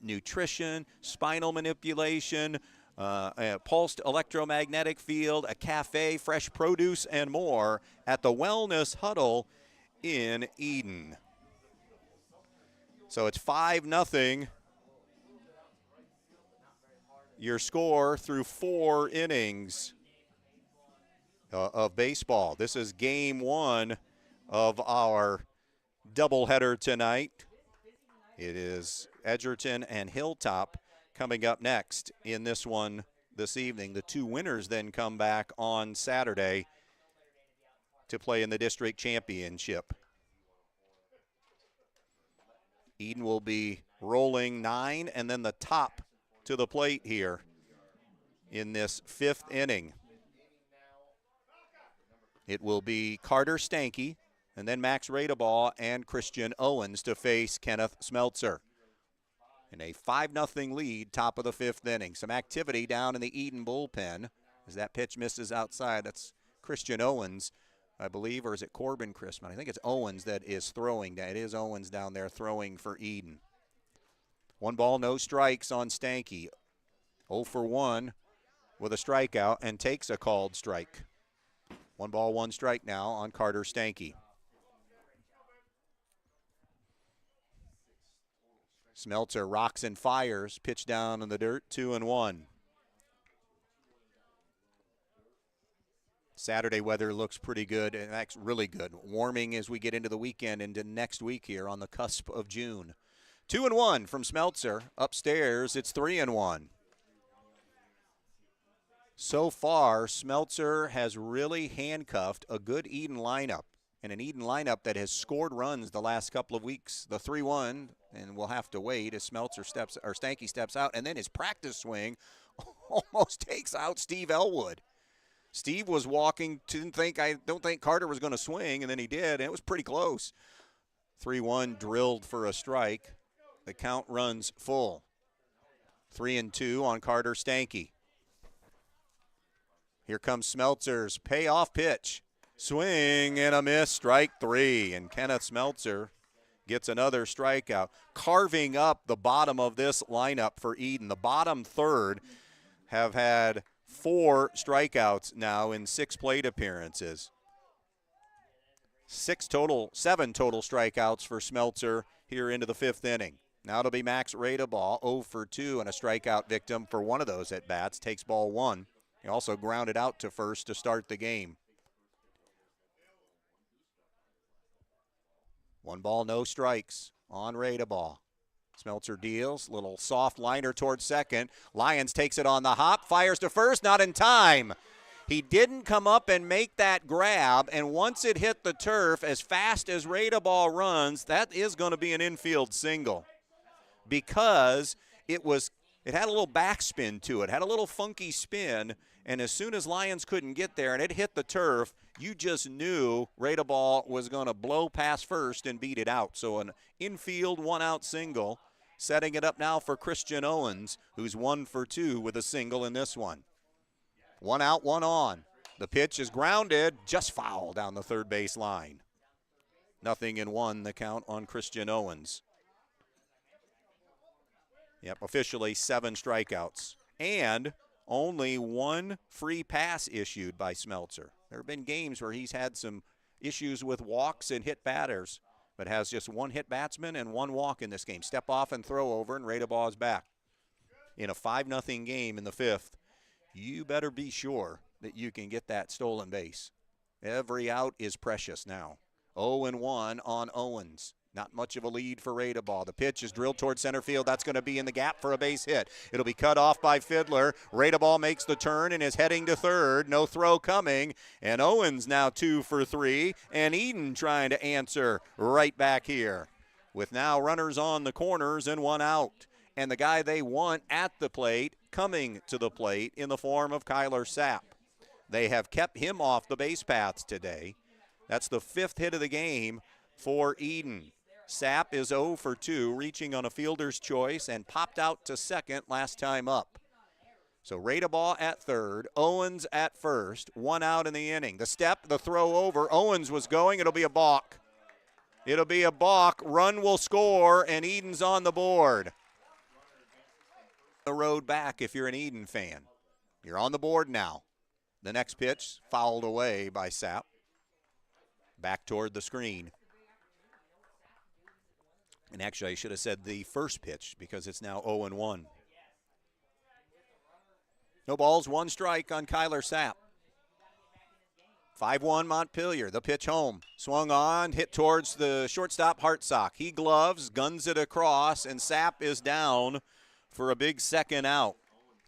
Nutrition, spinal manipulation, a pulsed electromagnetic field, a cafe, fresh produce, and more at the Wellness Huddle in Edon. So it's 5-0. Your score through 4 innings of baseball. This is game 1 of our doubleheader tonight. It is Edgerton and Hilltop coming up next in this one this evening. The 2 winners then come back on Saturday to play in the district championship. Edon will be rolling 9 and then the top to the plate here in this 5th inning. It will be Carter Stanky and then Max Radebaugh and Christian Owens to face Kenneth Smeltzer. In a 5-0 lead, top of the 5th inning. Some activity down in the Edon bullpen as that pitch misses outside. That's Christian Owens, I believe, or is it Corbin Chrisman? I think it's Owens that is throwing. It is Owens down there throwing for Edon. 1 ball, no strikes on Stanky. 0 for 1 with a strikeout and takes a called strike. 1 ball, 1 strike now on Carter Stanky. Smeltzer rocks and fires, pitch down in the dirt, 2-1. Saturday weather looks pretty good, and that's really good. Warming as we get into the weekend, into next week here on the cusp of June. 2-1 from Smeltzer. Upstairs, it's 3-1. So far, Smeltzer has really handcuffed a good Edon lineup, and an Edon lineup that has scored runs the last couple of weeks. The 3-1, and we'll have to wait as Stanky steps out, and then his practice swing almost takes out Steve Elwood. Steve was walking, I don't think Carter was going to swing, and then he did, and it was pretty close. 3-1 drilled for a strike. The count runs full. 3-2 on Carter Stanky. Here comes Smeltzer's payoff pitch. Swing and a miss, strike 3. And Kenneth Smeltzer gets another strikeout, carving up the bottom of this lineup for Edon. The bottom third have had 4 strikeouts now in 6 plate appearances. 7 total strikeouts for Smeltzer here into the 5th inning. Now it'll be Max Radeball, 0 for 2, and a strikeout victim for one of those at-bats. Takes ball 1. He also grounded out to first to start the game. 1 ball, no strikes on Radeball. Smeltzer deals, little soft liner towards second. Lyons takes it on the hop, fires to first, not in time. He didn't come up and make that grab, and once it hit the turf, as fast as Radeball runs, that is going to be an infield single because it had a little backspin to it, had a little funky spin, and as soon as Lyons couldn't get there and it hit the turf, you just knew Radeball was going to blow past first and beat it out. So an infield 1-out single, setting it up now for Christian Owens, who's 1 for 2 with a single in this one. 1 out, 1 on. The pitch is grounded, just foul down the third base line. 0-1 the count on Christian Owens. Yep, officially 7 strikeouts. And only 1 free pass issued by Smeltzer. There have been games where he's had some issues with walks and hit batters, but has just 1 hit batsman and 1 walk in this game. Step off and throw over, and Radeball is back. In a 5-0 game in the 5th, you better be sure that you can get that stolen base. Every out is precious now. 0-1 on Owens. Not much of a lead for Radeball. The pitch is drilled towards center field. That's going to be in the gap for a base hit. It'll be cut off by Fiddler. Radeball makes the turn and is heading to third. No throw coming. And Owens now 2 for 3. And Edon trying to answer right back here. With now runners on the corners and 1 out. And the guy they want at the plate coming to the plate in the form of Kyler Sapp. They have kept him off the base paths today. That's the 5th hit of the game for Edon. Sapp is 0 for 2, reaching on a fielder's choice and popped out to second last time up. So Radeball at third, Owens at first, 1 out in the inning. The step, the throw over, Owens was going, it'll be a balk. It'll be a balk, run will score, and Edon's on the board. The road back if you're an Edon fan. You're on the board now. The next pitch fouled away by Sapp. Back toward the screen. And actually, I should have said the first pitch because it's now 0-1. No balls, 1 strike on Kyler Sapp. 5-1 Montpelier, the pitch home. Swung on, hit towards the shortstop Hartsock. He gloves, guns it across, and Sapp is down for a big second out.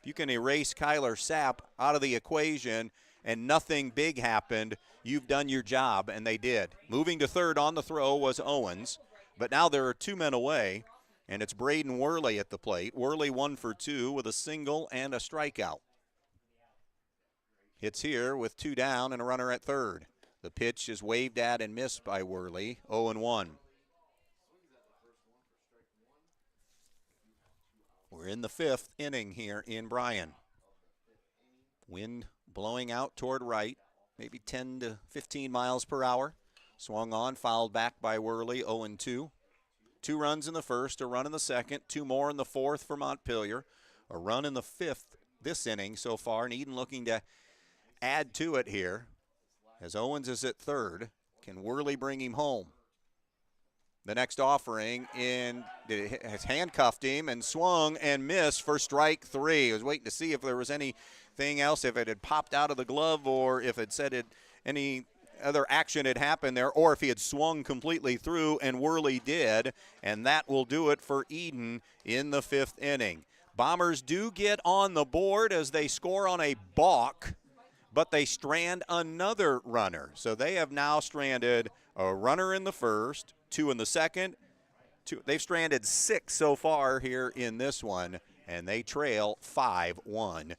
If you can erase Kyler Sapp out of the equation and nothing big happened, you've done your job, and they did. Moving to third on the throw was Owens. But now there are 2 men away, and it's Braden Worley at the plate. Worley 1 for 2 with a single and a strikeout. Hits here with 2 down and a runner at third. The pitch is waved at and missed by Worley, 0-1. We're in the 5th inning here in Bryan. Wind blowing out toward right, maybe 10 to 15 miles per hour. Swung on, fouled back by Worley, 0-2. 2 runs in the first, a run in the second, 2 more in the fourth for Montpelier. A run in the 5th this inning so far, and Edon looking to add to it here. As Owens is at third, can Worley bring him home? The next offering has handcuffed him and swung and missed for strike 3. I was waiting to see if there was anything else, if it had popped out of the glove or if it said any other action had happened there, or if he had swung completely through, and Worley did, and that will do it for Edon in the 5th inning. Bombers do get on the board as they score on a balk, but they strand another runner. So they have now stranded a runner in the first, 2 in the second. They've stranded 6 so far here in this one, and they trail 5-1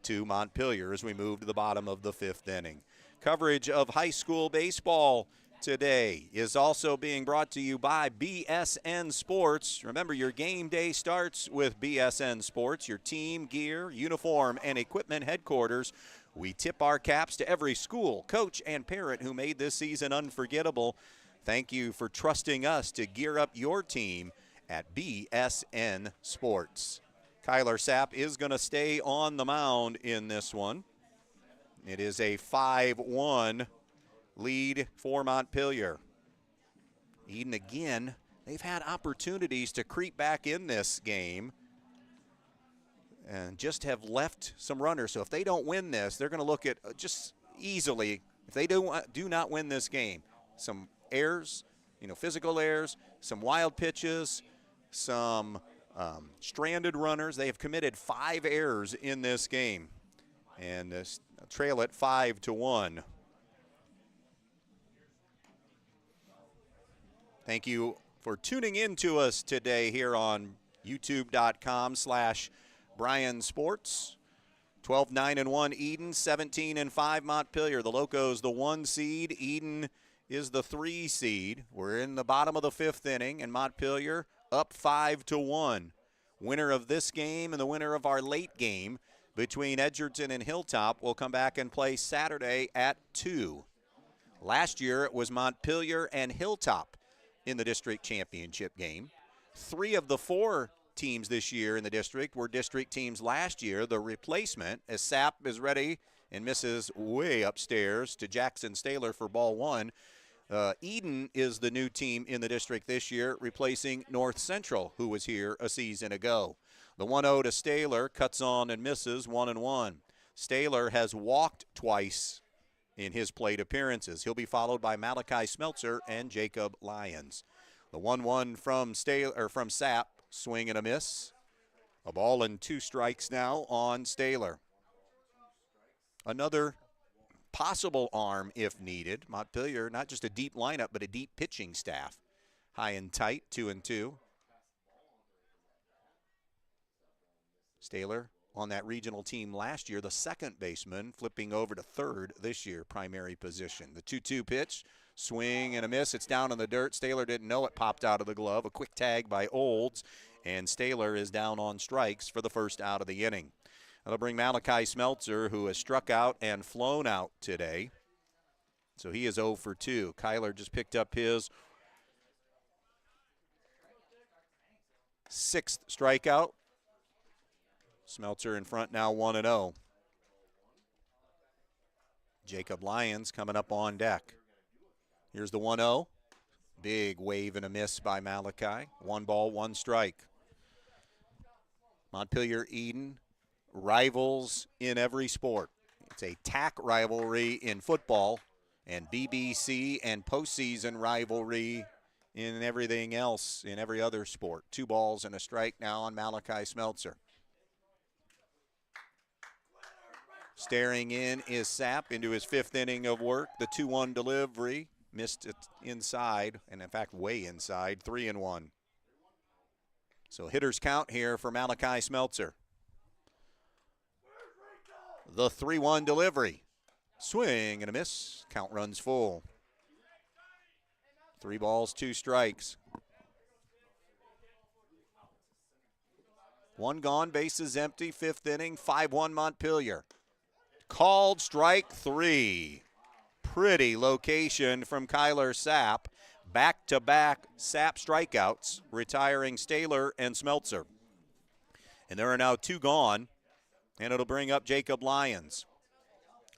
to Montpelier as we move to the bottom of the 5th inning. Coverage of high school baseball today is also being brought to you by BSN Sports. Remember, your game day starts with BSN Sports, your team, gear, uniform, and equipment headquarters. We tip our caps to every school, coach, and parent who made this season unforgettable. Thank you for trusting us to gear up your team at BSN Sports. Kyler Sapp is going to stay on the mound in this one. It is a 5-1 lead for Montpelier. Edon again, they've had opportunities to creep back in this game and just have left some runners. So if they don't win this, they're going to look at just easily, if they do not win this game, some errors, physical errors, some wild pitches, some stranded runners. They have committed 5 errors in this game and trail it 5-1. Thank you for tuning in to us today here on youtube.com/Bryan Sports. 12-9-1 Edon, 17-5 Montpelier. The Locos the 1 seed. Edon is the 3 seed. We're in the bottom of the 5th inning, and Montpelier up 5-1. Winner of this game and the winner of our late game between Edgerton and Hilltop will come back and play Saturday at 2. Last year it was Montpelier and Hilltop in the district championship game. 3 of the 4 teams this year in the district were district teams last year. The replacement, as Sapp is ready and misses way upstairs to Jackson Staylor for ball 1. Edon is the new team in the district this year, replacing North Central, who was here a season ago. The 1-0 to Staylor, cuts on and misses, 1-1. Staylor has walked twice in his plate appearances. He'll be followed by Malachi Smeltzer and Jacob Lyons. The 1-1 from Sapp, swing and a miss. A ball and 2 strikes now on Staylor. Another possible arm if needed. Montpelier, not just a deep lineup, but a deep pitching staff. High and tight, 2-2. Staylor on that regional team last year, the second baseman, flipping over to third this year, primary position. The 2-2 pitch, swing and a miss. It's down in the dirt. Staylor didn't know it popped out of the glove. A quick tag by Olds, and Staylor is down on strikes for the first out of the inning. That'll bring Malachi Smeltzer, who has struck out and flown out today. So he is 0 for 2. Kyler just picked up his 6th strikeout. Smeltzer in front now, 1-0. Jacob Lyons coming up on deck. Here's the 1-0. Big wave and a miss by Malachi. 1 ball, 1 strike. Montpelier Edon, rivals in every sport. It's a TAC rivalry in football and BBC and postseason rivalry in everything else, in every other sport. 2 balls and a strike now on Malachi Smeltzer. Staring in is Sapp into his 5th inning of work. The 2-1 delivery, missed it inside, and in fact way inside, 3-1. So hitters count here for Malachi Smeltzer. The 3-1 delivery. Swing and a miss. Count runs full. 3 balls, 2 strikes. One gone, bases empty, fifth inning, 5-1 Montpelier. Called strike 3. Pretty location from Kyler Sapp. Back-to-back Sapp strikeouts, retiring Staylor and Smeltzer. And there are now 2 gone, and it'll bring up Jacob Lyons.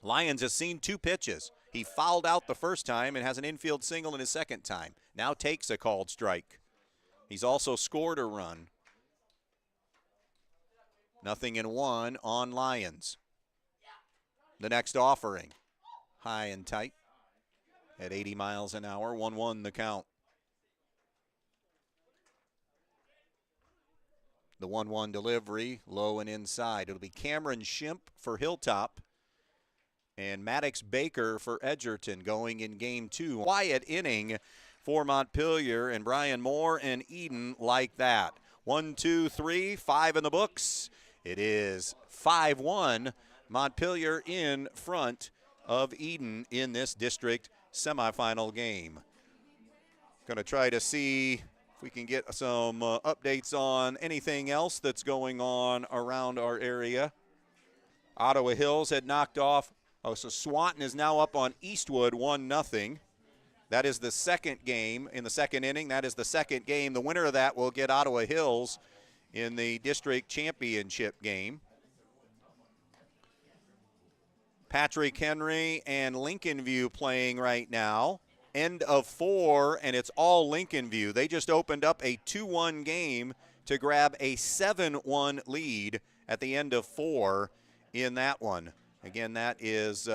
Lyons has seen 2 pitches. He fouled out the first time and has an infield single in his second time. Now takes a called strike. He's also scored a run. 0-1 on Lyons. The next offering, high and tight at 80 miles an hour, 1-1 the count. The 1-1 delivery, low and inside. It'll be Cameron Shimp for Hilltop and Maddox Baker for Edgerton going in game 2. Quiet inning for Montpelier, and Bryan Moore and Edon like that. 1, 2, 3, 5 in the books. It is 5-1. Montpelier in front of Edon in this district semifinal game. Going to try to see if we can get some updates on anything else that's going on around our area. Ottawa Hills had knocked off. So Swanton is now up on Eastwood 1-0. That is the second game in the second inning. That is the second game. The winner of that will get Ottawa Hills in the district championship game. Patrick Henry and Lincoln View playing right now. End of 4, and it's all Lincoln View. They just opened up a 2-1 game to grab a 7-1 lead at the end of 4 in that one. Again, that is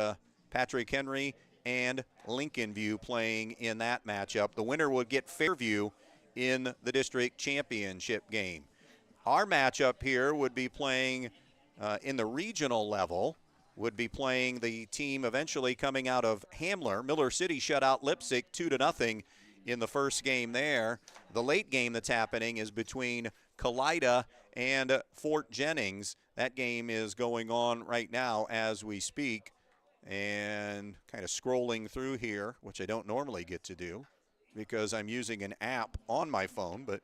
Patrick Henry and Lincoln View playing in that matchup. The winner would get Fairview in the district championship game. Our matchup here would be playing in the regional level, would be playing the team eventually coming out of Hamler. Miller City shut out Leipzig 2-0 in the first game there. The late game that's happening is between Kalida and Fort Jennings. That game is going on right now as we speak. And kind of scrolling through here, which I don't normally get to do because I'm using an app on my phone, but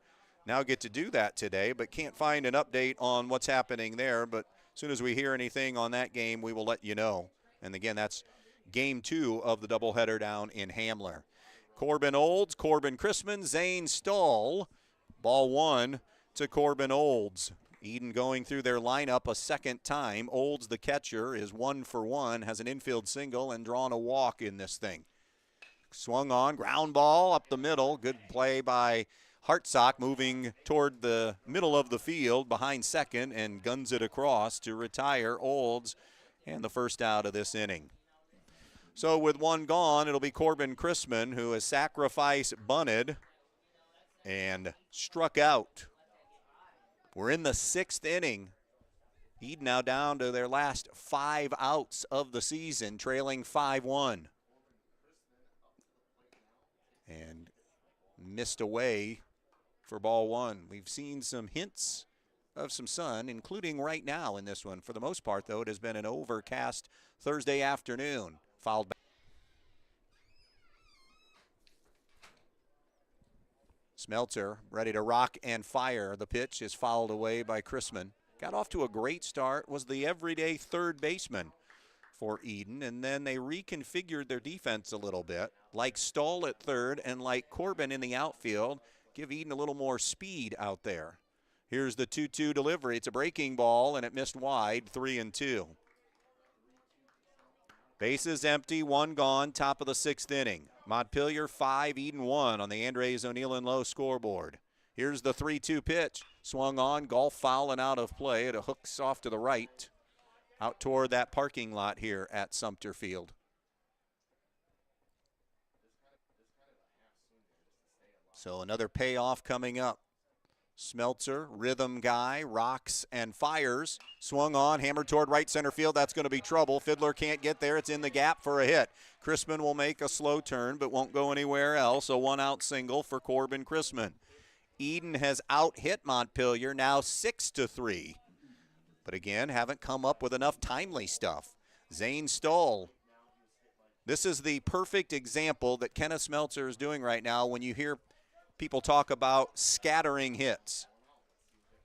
now get to do that today, but can't find an update on what's happening there. But as soon as we hear anything on that game, we will let you know. And again, that's game 2 of the doubleheader down in Hamler. Corbin Olds, Corbin Chrisman, Zane Stahl. Ball 1 to Corbin Olds. Edon going through their lineup a second time. Olds, the catcher, is 1 for 1, has an infield single and drawn a walk in this thing. Swung on, ground ball up the middle. Good play by Hartsock, moving toward the middle of the field behind second and guns it across to retire Olds and the first out of this inning. So with 1 gone, it'll be Corbin Chrisman who has sacrifice bunted and struck out. We're in the 6th inning. Edon now down to their last 5 outs of the season, trailing 5-1. And missed away for ball 1. We've seen some hints of some sun, including right now in this one. For the most part, though, it has been an overcast Thursday afternoon. Fouled back. Smeltzer ready to rock and fire. The pitch is fouled away by Chrisman. Got off to a great start, was the everyday third baseman for Edon, and then they reconfigured their defense a little bit, like Stahl at third and like Corbin in the outfield, give Edon a little more speed out there. Here's the 2-2 delivery. It's a breaking ball, and it missed wide, 3-2. Bases empty, 1 gone, top of the 6th inning. Montpelier 5, Edon 1 on the Andres O'Neill and Lowe scoreboard. Here's the 3-2 pitch. Swung on, golf foul and out of play. It hooks off to the right, out toward that parking lot here at Sumpter Field. So another payoff coming up. Smeltzer, rhythm guy, rocks and fires. Swung on, hammered toward right center field. That's going to be trouble. Fiddler can't get there. It's in the gap for a hit. Chrisman will make a slow turn but won't go anywhere else. A 1-out single for Corbin Chrisman. Edon has out-hit Montpelier, now 6-3. But again, haven't come up with enough timely stuff. Zane Stahl. This is the perfect example that Kenneth Smeltzer is doing right now when you hear people talk about scattering hits.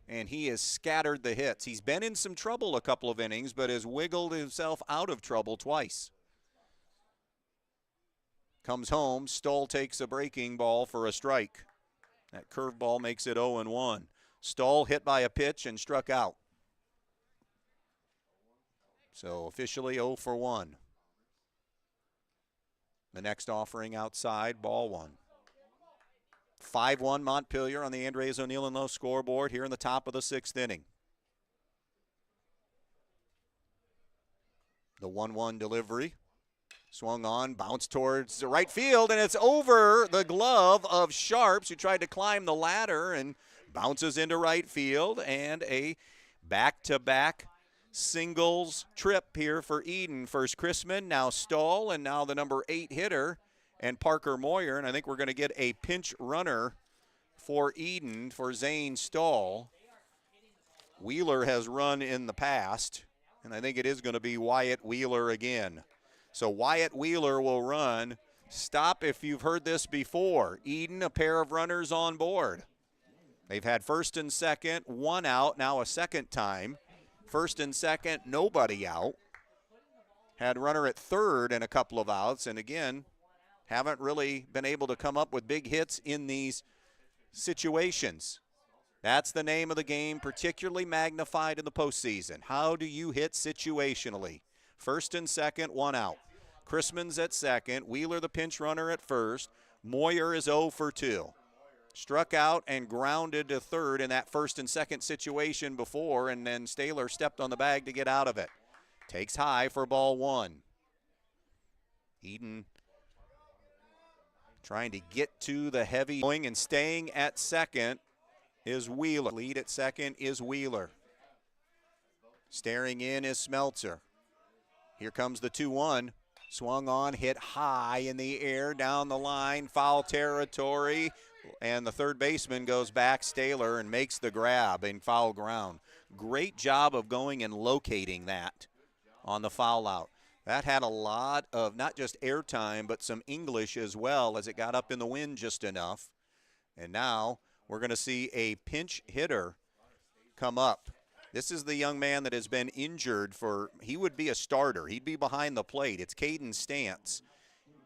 and he has scattered the hits. He's been in some trouble a couple of innings, but has wiggled himself out of trouble twice. Comes home, Stoll takes a breaking ball for a strike. That curveball makes it 0-1. Stoll hit by a pitch and struck out. So officially 0 for 1. The next offering outside, ball one. 5-1 Montpelier on the Andres O'Neill and Lowe scoreboard here in the top of the 6th inning. The 1-1 delivery. Swung on, bounced towards the right field, and it's over the glove of Sharps, who tried to climb the ladder and bounces into right field, and a back-to-back singles trip here for Edon. First Chrisman, now Stoll, and now the number 8 hitter, and Parker Moyer. And I think we're going to get a pinch runner for Edon for Zane Stoll. Wheeler has run in the past, and I think it is going to be Wyatt Wheeler again. So Wyatt Wheeler will run. Stop if you've heard this before. Edon, a pair of runners on board. They've had first and second, one out, now a second time. First and second, nobody out. Had runner at third and a couple of outs, and again, haven't really been able to come up with big hits in these situations. That's the name of the game, particularly magnified in the postseason. How do you hit situationally? First and second, one out. Chrisman's at second. Wheeler, the pinch runner, at first. Moyer is 0 for 2. Struck out and grounded to third in that first and second situation before, and then Staylor stepped on the bag to get out of it. Takes high for ball one. Edon trying to get to the heavy going, and staying at second is Wheeler. Lead at second is Wheeler. Staring in is Smeltzer. Here comes the 2-1. Swung on, hit high in the air, down the line, foul territory, and the third baseman goes back, Staylor, and makes the grab in foul ground. Great job of going and locating that on the foul out. That had a lot of not just airtime, but some English as well, as it got up in the wind just enough. And now we're going to see a pinch hitter come up. This is the young man that has been injured he would be a starter. He'd be behind the plate. It's Caden Stantz.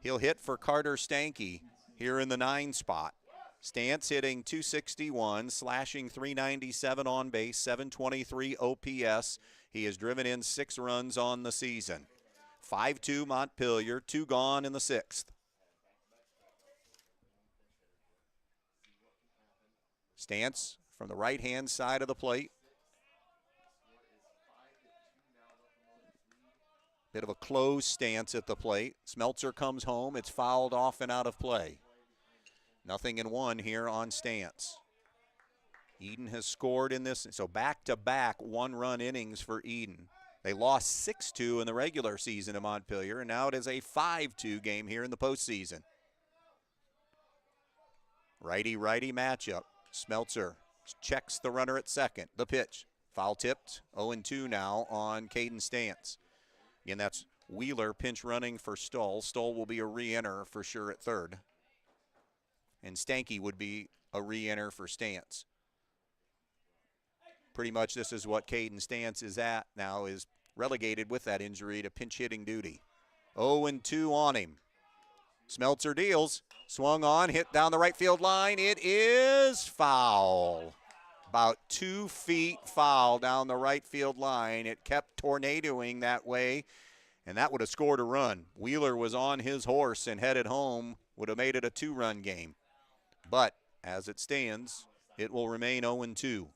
He'll hit for Carter Stanky here in the 9 spot. Stantz hitting .261, slashing .397 on base, .723 OPS. He has driven in 6 runs on the season. 5-2 Montpelier, 2 gone in the 6th. Stantz from the right-hand side of the plate. Bit of a closed stance at the plate. Smeltzer comes home. It's fouled off and out of play. 0-1 here on Stantz. Edon has scored in this, so back-to-back 1-run innings for Edon. They lost 6-2 in the regular season of Montpelier, and now it is a 5-2 game here in the postseason. Righty-righty matchup. Smeltzer checks the runner at second. The pitch. Foul tipped. 0-2 now on Caden Stantz. Again, that's Wheeler pinch running for Stoll. Stoll will be a re-enter for sure at third. And Stanky would be a re-enter for Stantz. Pretty much this is what Caden Stantz is at now, is relegated with that injury to pinch hitting duty. 0-2 on him. Smeltzer deals. Swung on, hit down the right field line. It is foul. About 2 feet foul down the right field line. It kept tornadoing that way, and that would have scored a run. Wheeler was on his horse and headed home, would have made it a 2-run game. But as it stands, it will remain 0-2.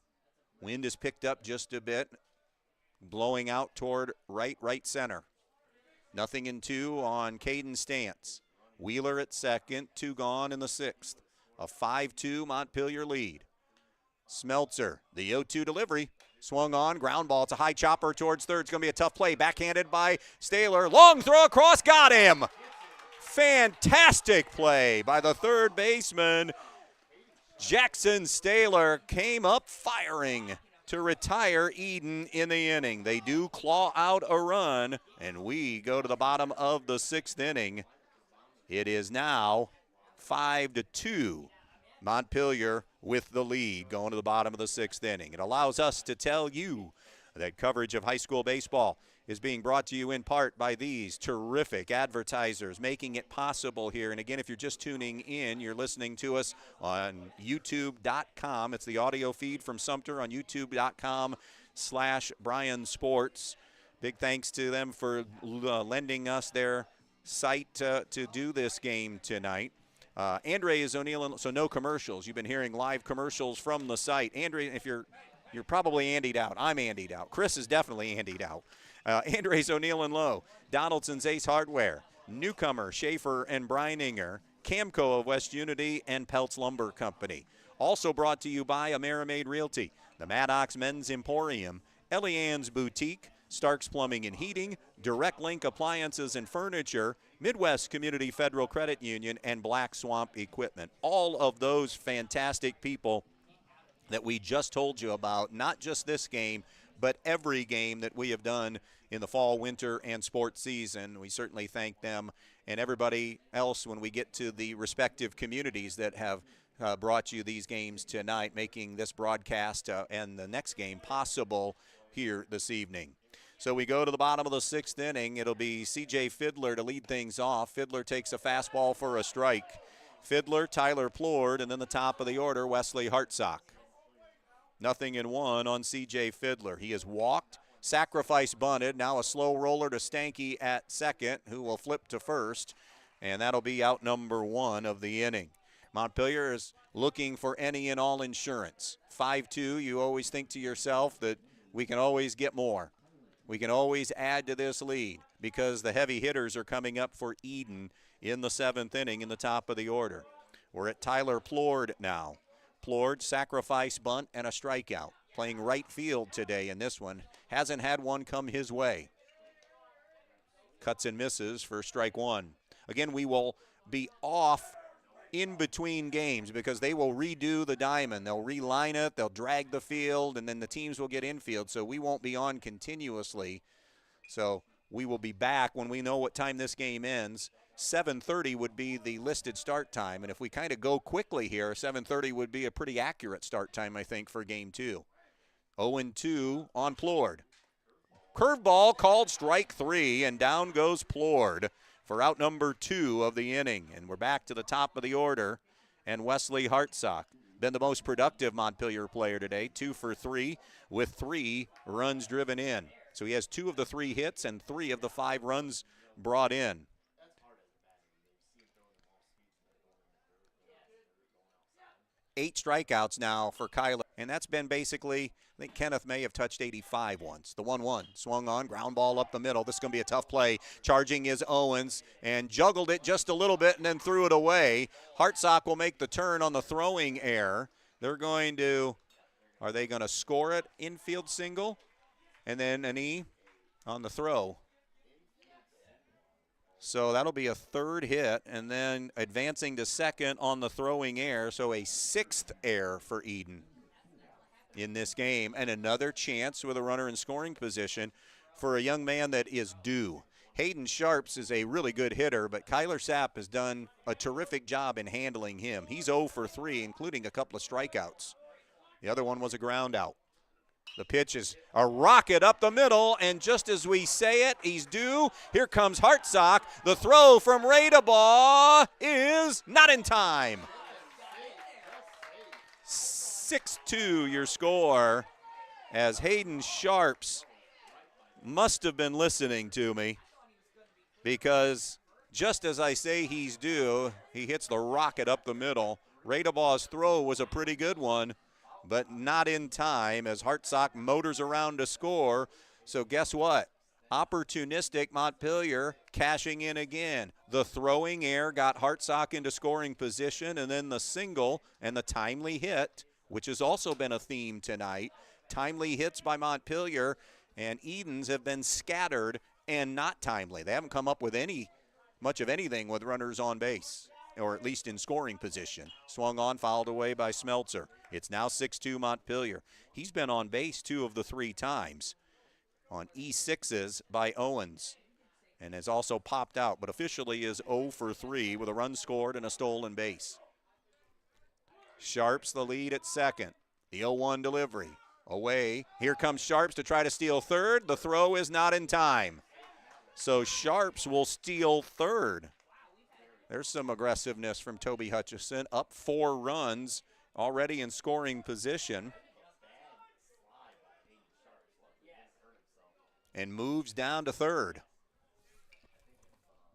Wind is picked up just a bit, blowing out toward right center. 0-2 on Caden Stantz. Wheeler at second, 2 gone in the 6th. A 5-2 Montpelier lead. Smeltzer, the 0-2 delivery, swung on, ground ball. It's a high chopper towards third. It's going to be a tough play. Backhanded by Staylor. Long throw across, got him. Fantastic play by the third baseman. Jackson Staylor came up firing to retire Edon in the inning. They do claw out a run, and we go to the bottom of the 6th inning. It is now 5-2. Montpelier with the lead going to the bottom of the 6th inning. It allows us to tell you that coverage of high school baseball is being brought to you in part by these terrific advertisers making it possible here. And again, if you're just tuning in, you're listening to us on youtube.com. It's the audio feed from Sumpter on youtube.com/Bryan Sports. Big thanks to them for lending us their site to do this game tonight. Andre is O'Neill, so no commercials. You've been hearing live commercials from the site. Andre, if you're probably Andy'd out. I'm Andy'd out. Chris is definitely Andy'd out. Andres O'Neill and Lowe, Donaldson's Ace Hardware, Newcomer, Schaefer and Breininger, Camco of West Unity, and Peltz Lumber Company. Also brought to you by Amerimaid Realty, the Maddox Men's Emporium, Elianne's Boutique, Stark's Plumbing and Heating, Direct Link Appliances and Furniture, Midwest Community Federal Credit Union, and Black Swamp Equipment. All of those fantastic people that we just told you about, not just this game, but every game that we have done in the fall, winter, and sports season. We certainly thank them and everybody else when we get to the respective communities that have brought you these games tonight, making this broadcast and the next game possible here this evening. So we go to the bottom of the 6th inning. It'll be C.J. Fiddler to lead things off. Fiddler takes a fastball for a strike. Fiddler, Tyler Plord, and then the top of the order, Wesley Hartsock. 0-1 on C.J. Fiddler. He has walked, sacrifice bunted, now a slow roller to Stanky at second, who will flip to first, and that'll be out number 1 of the inning. Montpelier is looking for any and all insurance. 5-2, you always think to yourself that we can always get more. We can always add to this lead because the heavy hitters are coming up for Edon in the 7th inning in the top of the order. We're at Tyler Plord now. Plord, sacrifice bunt, and a strikeout. Playing right field today in this one. Hasn't had one come his way. Cuts and misses for strike 1. Again, we will be off in between games because they will redo the diamond. They'll reline it, they'll drag the field, and then the teams will get infield, so we won't be on continuously. So we will be back when we know what time this game ends. 7:30 would be the listed start time, and if we kind of go quickly here, 7:30 would be a pretty accurate start time, I think, for game 2. 0-2 on Plord. Curveball called strike 3, and down goes Plord for out number 2 of the inning. And we're back to the top of the order, and Wesley Hartsock, been the most productive Montpelier player today, 2 for 3 with 3 runs driven in. So he has 2 of the 3 hits and 3 of the 5 runs brought in. 8 strikeouts now for Kyler, and that's been basically, I think Kenneth may have touched 85 once. The 1-1 swung on, ground ball up the middle. This is going to be a tough play. Charging is Owens and juggled it just a little bit and then threw it away. Hartsock will make the turn on the throwing error. Are they going to score it? Infield single, and then an E on the throw. So that'll be a 3rd hit, and then advancing to second on the throwing error, so a 6th error for Edon in this game, and another chance with a runner in scoring position for a young man that is due. Hayden Sharps is a really good hitter, but Kyler Sapp has done a terrific job in handling him. He's 0 for 3, including a couple of strikeouts. The other one was a ground out. The pitch is a rocket up the middle, and just as we say it, he's due. Here comes Hartsock. The throw from Radabaugh is not in time. 6-2 your score, as Hayden Sharps must have been listening to me, because just as I say he's due, he hits the rocket up the middle. Radabaugh's throw was a pretty good one, but not in time as Hartsock motors around to score. So guess what? Opportunistic Montpelier cashing in again. The throwing error got Hartsock into scoring position, and then the single and the timely hit, which has also been a theme tonight. Timely hits by Montpelier, and Edens have been scattered and not timely. They haven't come up with much of anything with runners on base, or at least in scoring position. Swung on, fouled away by Smeltzer. It's now 6-2 Montpelier. He's been on base 2 of the 3 times on E6s by Owens, and has also popped out, but officially is 0 for 3 with a run scored and a stolen base. Sharps the lead at second. The 0-1 delivery. Away. Here comes Sharps to try to steal third. The throw is not in time. So Sharps will steal third. There's some aggressiveness from Toby Hutchison. Up 4 runs already in scoring position. And moves down to third.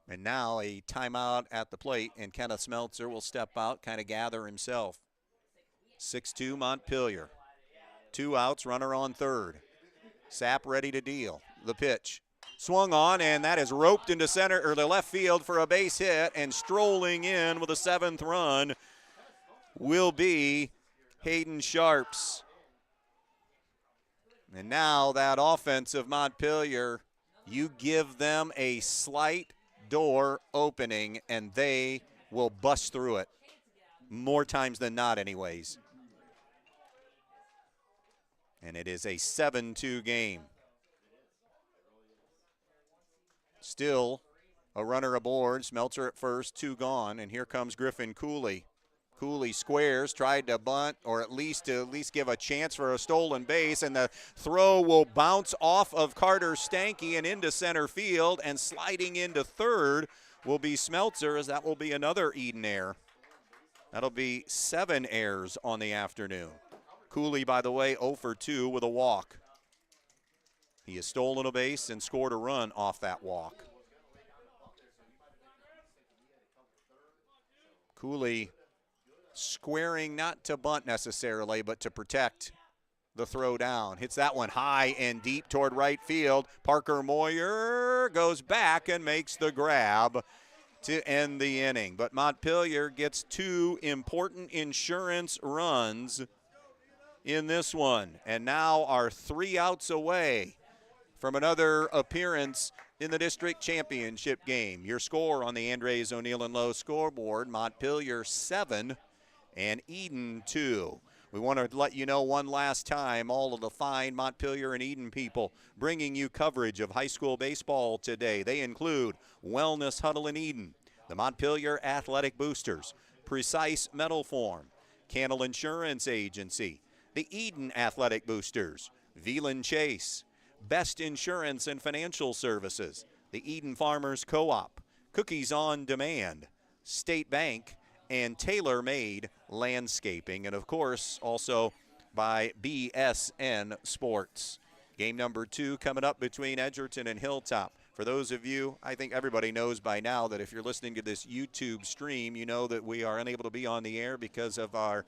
And now a timeout at the plate, and Kenneth Smeltzer will step out, kind of gather himself. 6-2 Montpelier. 2 outs, runner on third. Sapp ready to deal. The pitch. Swung on, and that is roped into center or the left field for a base hit, and strolling in with a 7th run will be Hayden Sharps. And now that offense of Montpelier, you give them a slight door opening, and they will bust through it. More times than not, anyways. And it is a 7-2 game. Still a runner aboard. Smeltzer at first, 2 gone, and here comes Griffin Cooley. Cooley squares, tried to bunt, or at least give a chance for a stolen base, and the throw will bounce off of Carter Stanky and into center field, and sliding into third will be Smeltzer, as that will be another Edon error. That'll be 7 errors on the afternoon. Cooley, by the way, 0 for 2 with a walk. He has stolen a base and scored a run off that walk. Cooley squaring, not to bunt necessarily, but to protect the throw down. Hits that one high and deep toward right field. Parker Moyer goes back and makes the grab to end the inning. But Montpelier gets 2 important insurance runs in this one, and now are 3 outs away from another appearance in the district championship game. Your score on the Andres O'Neill and Lowe scoreboard: Montpelier 7 and Edon 2. We want to let you know one last time, all of the fine Montpelier and Edon people bringing you coverage of high school baseball today. They include Wellness Huddle in Edon, the Montpelier Athletic Boosters, Precise Metal Form, Cannell Insurance Agency, the Edon Athletic Boosters, Veland Chase, Best Insurance and Financial Services, the Edon Farmers Co-op, Cookies on Demand, State Bank, and Tailor-Made Landscaping, and of course also by BSN Sports. Game number 2 coming up between Edgerton and Hilltop. For those of you, I think everybody knows by now that if you're listening to this YouTube stream, you know that we are unable to be on the air because of our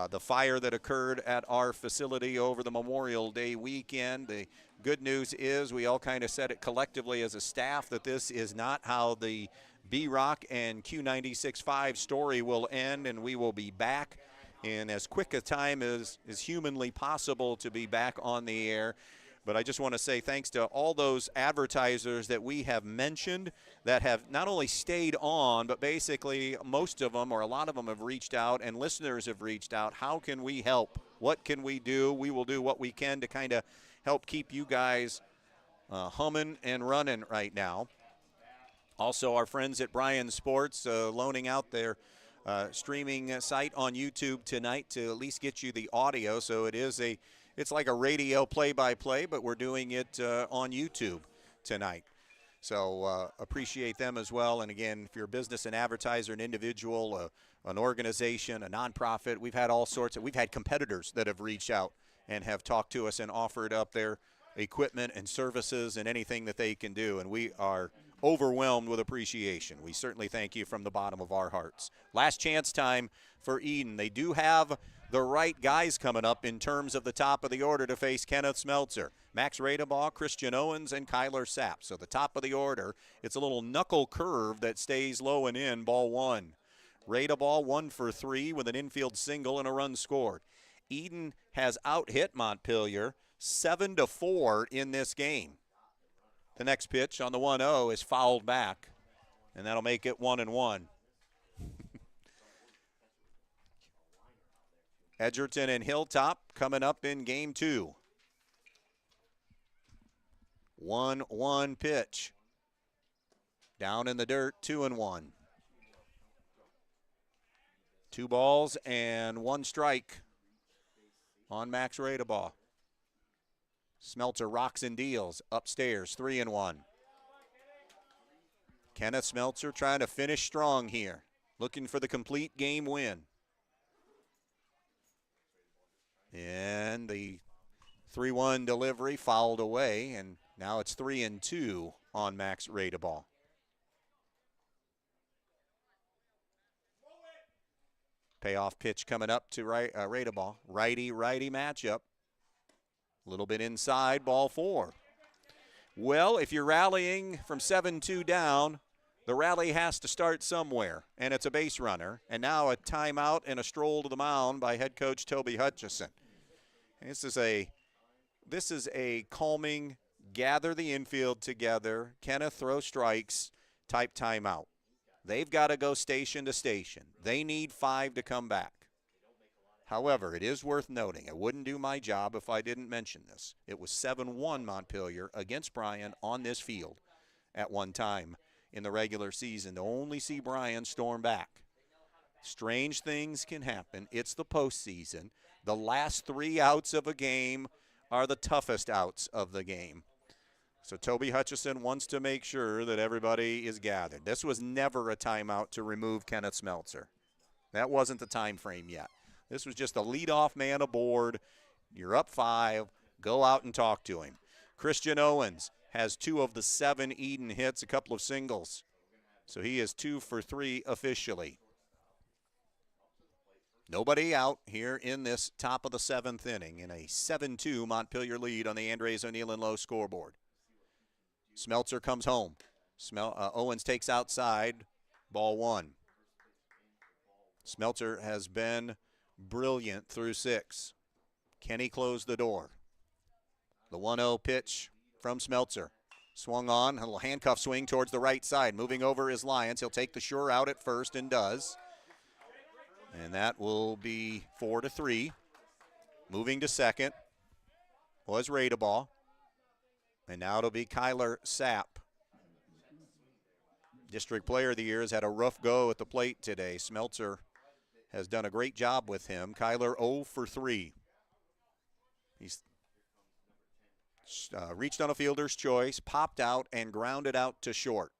the fire that occurred at our facility over the Memorial Day weekend. The good news is we all kind of said it collectively as a staff that this is not how the B-Rock and Q96.5 story will end, and we will be back in as quick a time as is humanly possible to be back on the air. But I just want to say thanks to all those advertisers that we have mentioned that have not only stayed on, but basically most of them or a lot of them have reached out, and listeners have reached out. How can we help? What can we do? We will do what we can to kind of help keep you guys humming and running right now. Also, our friends at Bryan Sports loaning out their streaming site on YouTube tonight to at least get you the audio. So it's like a radio play-by-play, but we're doing it on YouTube tonight. So appreciate them as well. And again, if you're a business, an advertiser, an individual, an organization, a nonprofit, we've had all sorts of, we've had competitors that have reached out and have talked to us and offered up their equipment and services and anything that they can do. And we are overwhelmed with appreciation. We certainly thank you from the bottom of our hearts. Last chance time for Edon. They do have the right guys coming up in terms of the top of the order to face Kenneth Smeltzer. Max Radebaugh, Christian Owens, and Kyler Sapp. So the top of the order, it's a little knuckle curve that stays low and in, ball 1. Radebaugh 1 for 3 with an infield single and a run scored. Edon has out-hit Montpelier 7-4 in this game. The next pitch on the 1-0 is fouled back, and that'll make it 1-1. Edgerton and Hilltop coming up in game 2. 1-1 pitch. Down in the dirt, 2-1. 2 balls and 1 strike on Max Radeball. Smeltzer rocks and deals upstairs, 3-1. Kenneth Smeltzer trying to finish strong here, looking for the complete game win. And the 3-1 delivery fouled away, and now it's 3-2 on Max Radeball. Payoff pitch coming up to Radeball. Righty-righty matchup. A little bit inside, ball 4. Well, if you're rallying from 7-2 down, the rally has to start somewhere, and it's a base runner. And now a timeout and a stroll to the mound by head coach Toby Hutchison. And this is a calming, gather the infield together, Kenneth throw strikes type timeout. They've got to go station to station. They need 5 to come back. However, it is worth noting, it wouldn't do my job if I didn't mention this. It was 7-1 Montpelier against Bryan on this field at one time in the regular season to only see Bryan storm back. Strange things can happen. It's the postseason. The last 3 outs of a game are the toughest outs of the game. So Toby Hutchison wants to make sure that everybody is gathered. This was never a timeout to remove Kenneth Smeltzer. That wasn't the time frame yet. This was just a leadoff man aboard. You're up 5. Go out and talk to him. Christian Owens has 2 of the 7 Edon hits, a couple of singles. So he is 2 for 3 officially. Nobody out here in this top of the 7th inning in a 7-2 Montpelier lead on the Andres O'Neill and Lowe scoreboard. Smeltzer comes home. Owens takes outside, ball 1. Smeltzer has been brilliant through 6. Can he close the door? The 1-0 pitch from Smeltzer. Swung on, a little handcuff swing towards the right side. Moving over is Lyons. He'll take the sure out at first and does. And that will be 4-3. Moving to second was Radeball. And now it'll be Kyler Sapp. District Player of the Year has had a rough go at the plate today. Smeltzer has done a great job with him. Kyler 0 for 3. He's reached on a fielder's choice, popped out, and grounded out to short.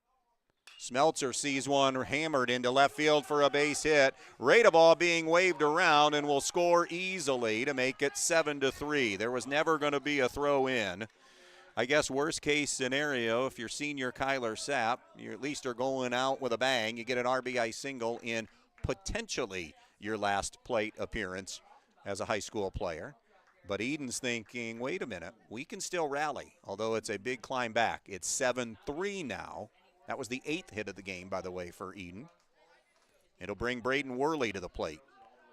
Smeltzer sees one hammered into left field for a base hit. Radeball being waved around and will score easily to make it 7-3. There was never going to be a throw in. I guess worst case scenario, if you're senior Kyler Sapp, you at least are going out with a bang. You get an RBI single in potentially your last plate appearance as a high school player. But Edon's thinking, wait a minute, we can still rally, although it's a big climb back. It's 7-3 now. That was the 8th hit of the game, by the way, for Edon. It'll bring Braden Worley to the plate.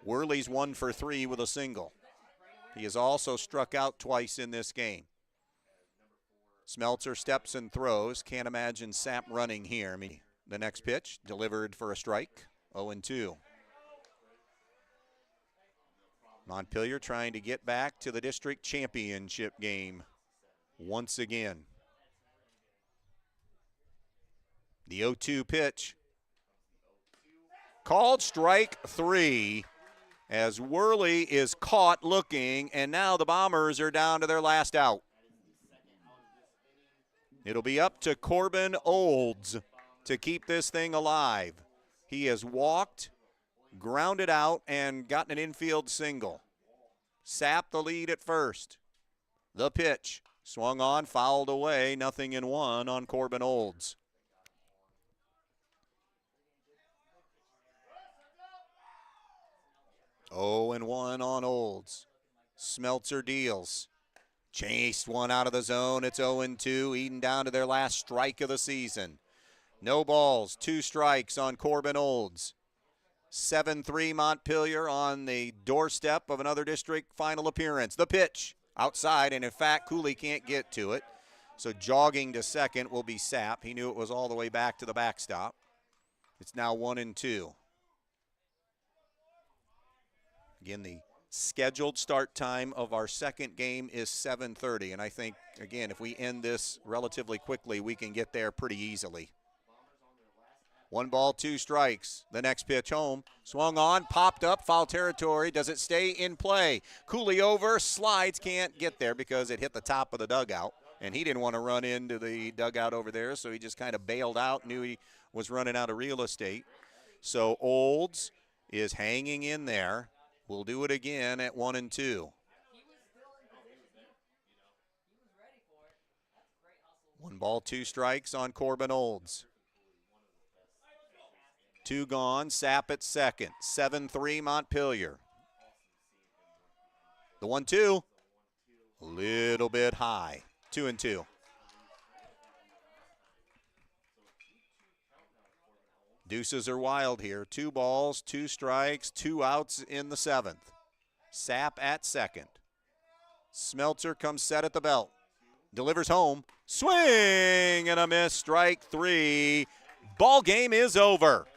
Worley's 1 for 3 with a single. He has also struck out twice in this game. Smeltzer steps and throws. Can't imagine Sapp running here. The next pitch delivered for a strike. 0-2. Montpelier trying to get back to the district championship game once again. The 0-2 pitch. Called strike 3 as Worley is caught looking, and now the Bombers are down to their last out. It'll be up to Corbin Olds to keep this thing alive. He has walked, grounded out, and gotten an infield single. Sapp the lead at first. The pitch, swung on, fouled away, 0-1 on Corbin Olds. Oh, and 1 on Olds. Smeltzer deals. Chased one out of the zone. It's 0-2. Edon down to their last strike of the season. No balls, 2 strikes on Corbin Olds. 7-3 Montpelier on the doorstep of another district final appearance. The pitch outside, and in fact, Cooley can't get to it. So jogging to second will be Sapp. He knew it was all the way back to the backstop. It's now 1-2. Again, the scheduled start time of our second game is 7:30, and I think, again, if we end this relatively quickly, we can get there pretty easily. 1 ball, 2 strikes. The next pitch home. Swung on, popped up, foul territory. Does it stay in play? Cooley over, slides, can't get there because it hit the top of the dugout. And he didn't want to run into the dugout over there, so he just kind of bailed out, knew he was running out of real estate. So Olds is hanging in there. We'll do it again at 1-2. 1 ball, 2 strikes on Corbin Olds. 2 gone, Sapp at second. 7-3 Montpelier. The 1-2, a little bit high. 2-2. Deuces are wild here. 2 balls, 2 strikes, 2 outs in the 7th. Sapp at second. Smeltzer comes set at the belt. Delivers home. Swing and a miss. Strike 3. Ball game is over.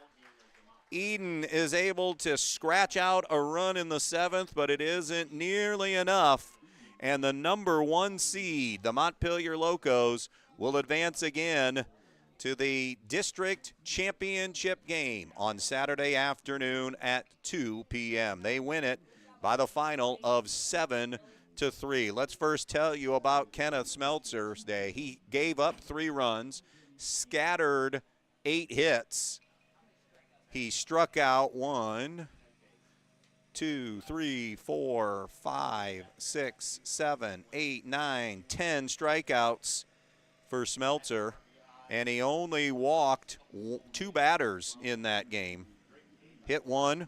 Edon is able to scratch out a run in the 7th, but it isn't nearly enough. And the number 1 seed, the Montpelier Locos, will advance again to the district championship game on Saturday afternoon at 2 p.m. They win it by the final of 7-3. Let's first tell you about Kenneth Smeltzer's day. He gave up 3 runs, scattered 8 hits. He struck out 1, 2, 3, 4, 5, 6, 7, 8, 9, 10 strikeouts for Smeltzer, and he only walked 2 batters in that game. Hit 1.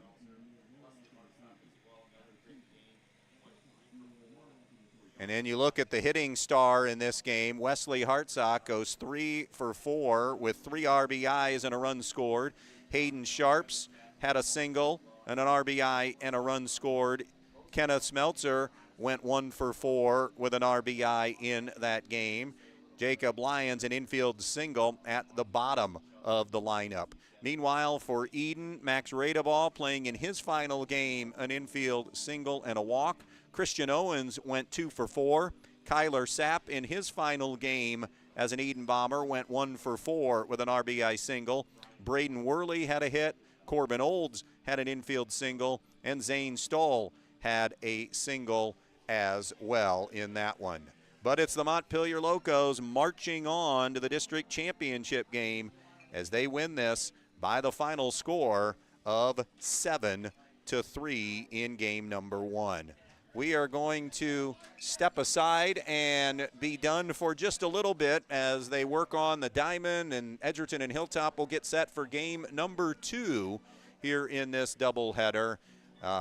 And then you look at the hitting star in this game. Wesley Hartsock goes 3 for 4 with 3 RBIs and a run scored. Hayden Sharps had a single and an RBI and a run scored. Kenneth Smeltzer went 1 for 4 with an RBI in that game. Jacob Lyons, an infield single at the bottom of the lineup. Meanwhile, for Edon, Max Radeball playing in his final game, an infield single and a walk. Christian Owens went 2 for 4. Kyler Sapp in his final game as an Edon Bomber went 1 for 4 with an RBI single. Braden Worley had a hit. Corbin Olds had an infield single. And Zane Stoll had a single as well in that one. But it's the Montpelier Locos marching on to the district championship game as they win this by the final score of 7-3 in game number 1. We are going to step aside and be done for just a little bit as they work on the diamond, and Edgerton and Hilltop will get set for game number 2 here in this doubleheader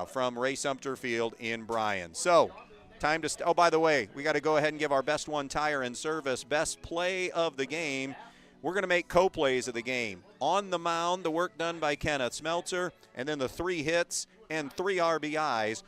from Ray Sumpter Field in Bryan. So, time to, oh, by the way, we got to go ahead and give our Best One Tire and Service best play of the game. We're going to make co-plays of the game. On the mound, the work done by Kenneth Smeltzer, and then the 3 hits and 3 RBIs